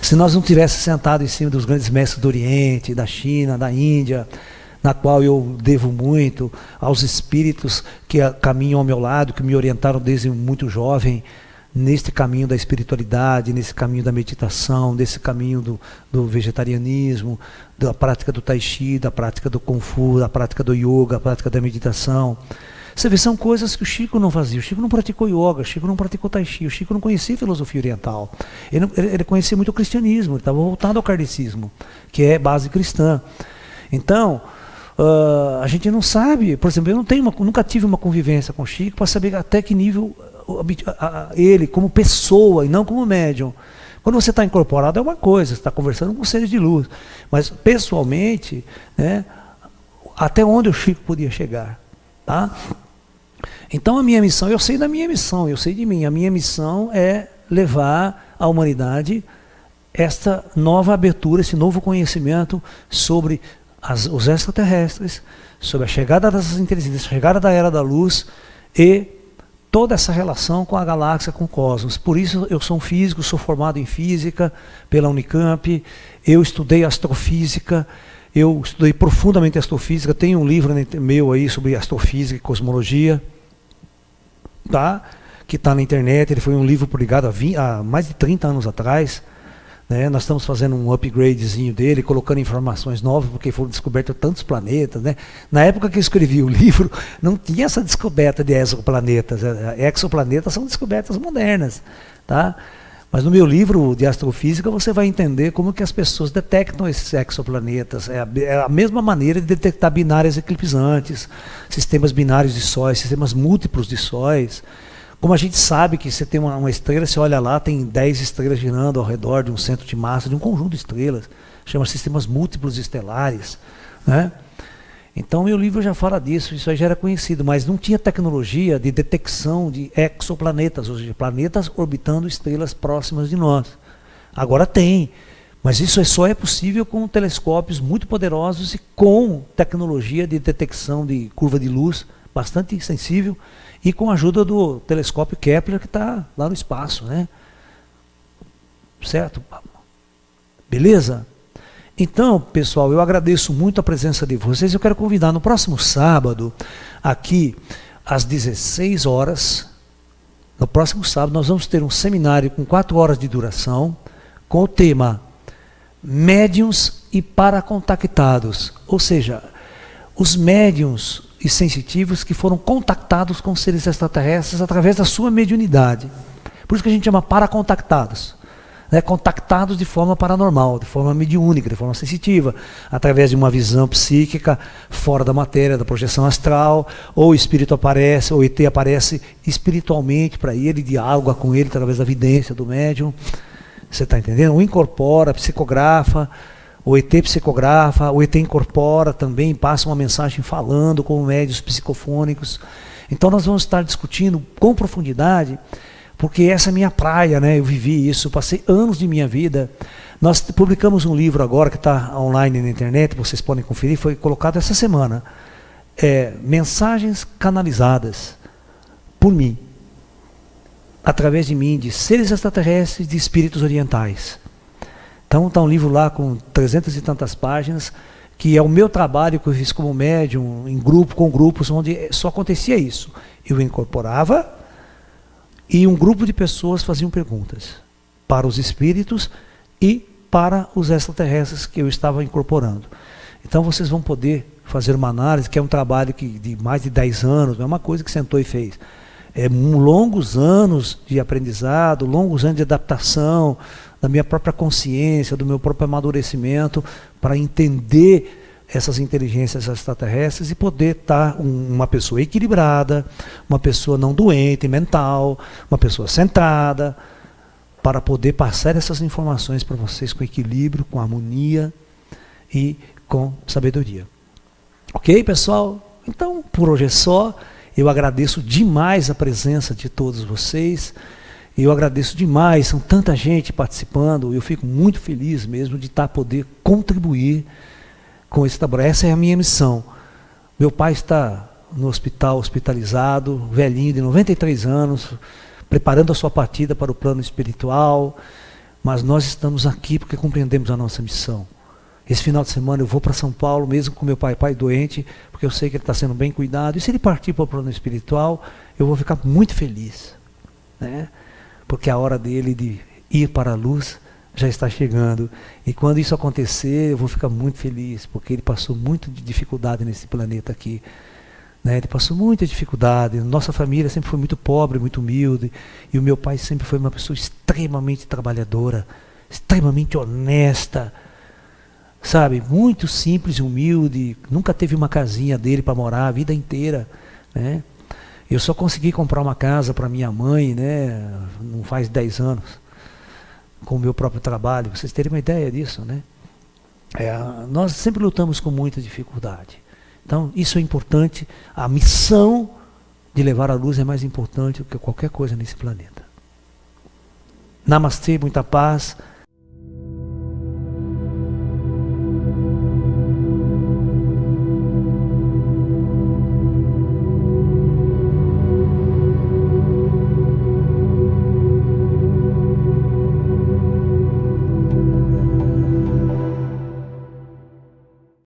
Se nós não tivéssemos sentado em cima dos grandes mestres do Oriente, da China, da Índia, na qual eu devo muito aos espíritos que caminham ao meu lado, que me orientaram desde muito jovem, neste caminho da espiritualidade, nesse caminho da meditação, nesse caminho do vegetarianismo, da prática do tai chi, da prática do kung fu, da prática do yoga, da prática da meditação. Você vê, são coisas que o Chico não fazia. O Chico não praticou yoga, o Chico não praticou tai chi, o Chico não conhecia filosofia oriental. Ele conhecia muito o cristianismo, ele estava voltado ao kardecismo, que é base cristã. Então, a gente não sabe, por exemplo, eu nunca tive uma convivência com o Chico para saber até que nível ele, como pessoa e não como médium. Quando você está incorporado é uma coisa, você está conversando com seres de luz, mas pessoalmente, né, até onde o Chico podia chegar, tá? Então a minha missão, eu sei da minha missão, eu sei de mim, a minha missão é levar à humanidade esta nova abertura, esse novo conhecimento sobre os extraterrestres, sobre a chegada dessas inteligências, a chegada da Era da Luz e toda essa relação com a galáxia, com o cosmos. Por isso eu sou um físico, sou formado em física pela Unicamp, eu estudei astrofísica, eu estudei profundamente astrofísica, tenho um livro meu aí sobre astrofísica e cosmologia, tá? Que está na internet, ele foi um livro publicado há mais de 30 anos atrás. Né? Nós estamos fazendo um upgradezinho dele, colocando informações novas, porque foram descobertos tantos planetas. Né? Na época que eu escrevi o livro, não tinha essa descoberta de exoplanetas. Exoplanetas são descobertas modernas. Tá? Mas no meu livro de astrofísica você vai entender como que as pessoas detectam esses exoplanetas. É a mesma maneira de detectar binárias eclipsantes, sistemas binários de sóis, sistemas múltiplos de sóis. Como a gente sabe que você tem uma estrela, você olha lá, tem 10 estrelas girando ao redor de um centro de massa, de um conjunto de estrelas, chama sistemas múltiplos estelares. Né? Então meu livro já fala disso, isso aí já era conhecido, mas não tinha tecnologia de detecção de exoplanetas, ou seja, planetas orbitando estrelas próximas de nós. Agora tem, mas isso só é possível com telescópios muito poderosos e com tecnologia de detecção de curva de luz bastante sensível, e com a ajuda do telescópio Kepler, que está lá no espaço, né? Certo? Beleza? Então, pessoal, eu agradeço muito a presença de vocês. Eu quero convidar no próximo sábado, aqui, às 16 horas, no próximo sábado, nós vamos ter um seminário com 4 horas de duração, com o tema Médiuns e Paracontactados. Ou seja, os médiuns e sensitivos que foram contactados com seres extraterrestres através da sua mediunidade. Por isso que a gente chama paracontactados. Né? Contactados de forma paranormal, de forma mediúnica, de forma sensitiva, através de uma visão psíquica fora da matéria, da projeção astral, ou o espírito aparece, ou o ET aparece espiritualmente para ele, dialoga com ele através da vidência do médium. Você está entendendo? O incorpora, psicografa, o ET psicografa, o ET incorpora também, passa uma mensagem falando com médios psicofônicos. Então nós vamos estar discutindo com profundidade, porque essa é a minha praia, né? Eu vivi isso, passei anos de minha vida. Nós publicamos um livro agora, que está online na internet, vocês podem conferir, foi colocado essa semana. Mensagens canalizadas por mim, através de mim, de seres extraterrestres, de espíritos orientais. Então está um livro lá com 300 e tantas páginas, que é o meu trabalho que eu fiz como médium, em grupo, com grupos, onde só acontecia isso. Eu incorporava e um grupo de pessoas faziam perguntas para os espíritos e para os extraterrestres que eu estava incorporando. Então vocês vão poder fazer uma análise, que é um trabalho de mais de 10 anos, não é uma coisa que sentou e fez. Longos anos de aprendizado, longos anos de adaptação, da minha própria consciência, do meu próprio amadurecimento, para entender essas inteligências extraterrestres e poder estar uma pessoa equilibrada, uma pessoa não doente mental, uma pessoa centrada, para poder passar essas informações para vocês com equilíbrio, com harmonia e com sabedoria. Ok, pessoal? Então, por hoje é só. Eu agradeço demais a presença de todos vocês. Eu agradeço demais, são tanta gente participando. Eu fico muito feliz mesmo de poder contribuir com esse trabalho. Essa é a minha missão. Meu pai está no hospital, hospitalizado, velhinho, de 93 anos, preparando a sua partida para o plano espiritual. Mas nós estamos aqui porque compreendemos a nossa missão. Esse final de semana eu vou para São Paulo, mesmo com meu pai doente, porque eu sei que ele está sendo bem cuidado. E se ele partir para o plano espiritual, eu vou ficar muito feliz, né? Porque a hora dele de ir para a luz já está chegando. E quando isso acontecer, eu vou ficar muito feliz, porque ele passou muito de dificuldade nesse planeta aqui, né? Ele passou muita dificuldade. Nossa família sempre foi muito pobre, muito humilde. E o meu pai sempre foi uma pessoa extremamente trabalhadora, extremamente honesta, sabe? Muito simples e humilde. Nunca teve uma casinha dele para morar a vida inteira, né? Eu só consegui comprar uma casa para minha mãe, né? Não faz 10 anos, com o meu próprio trabalho. Vocês terem uma ideia disso, né? Nós sempre lutamos com muita dificuldade. Então, isso é importante. A missão de levar a luz é mais importante do que qualquer coisa nesse planeta. Namastê, muita paz.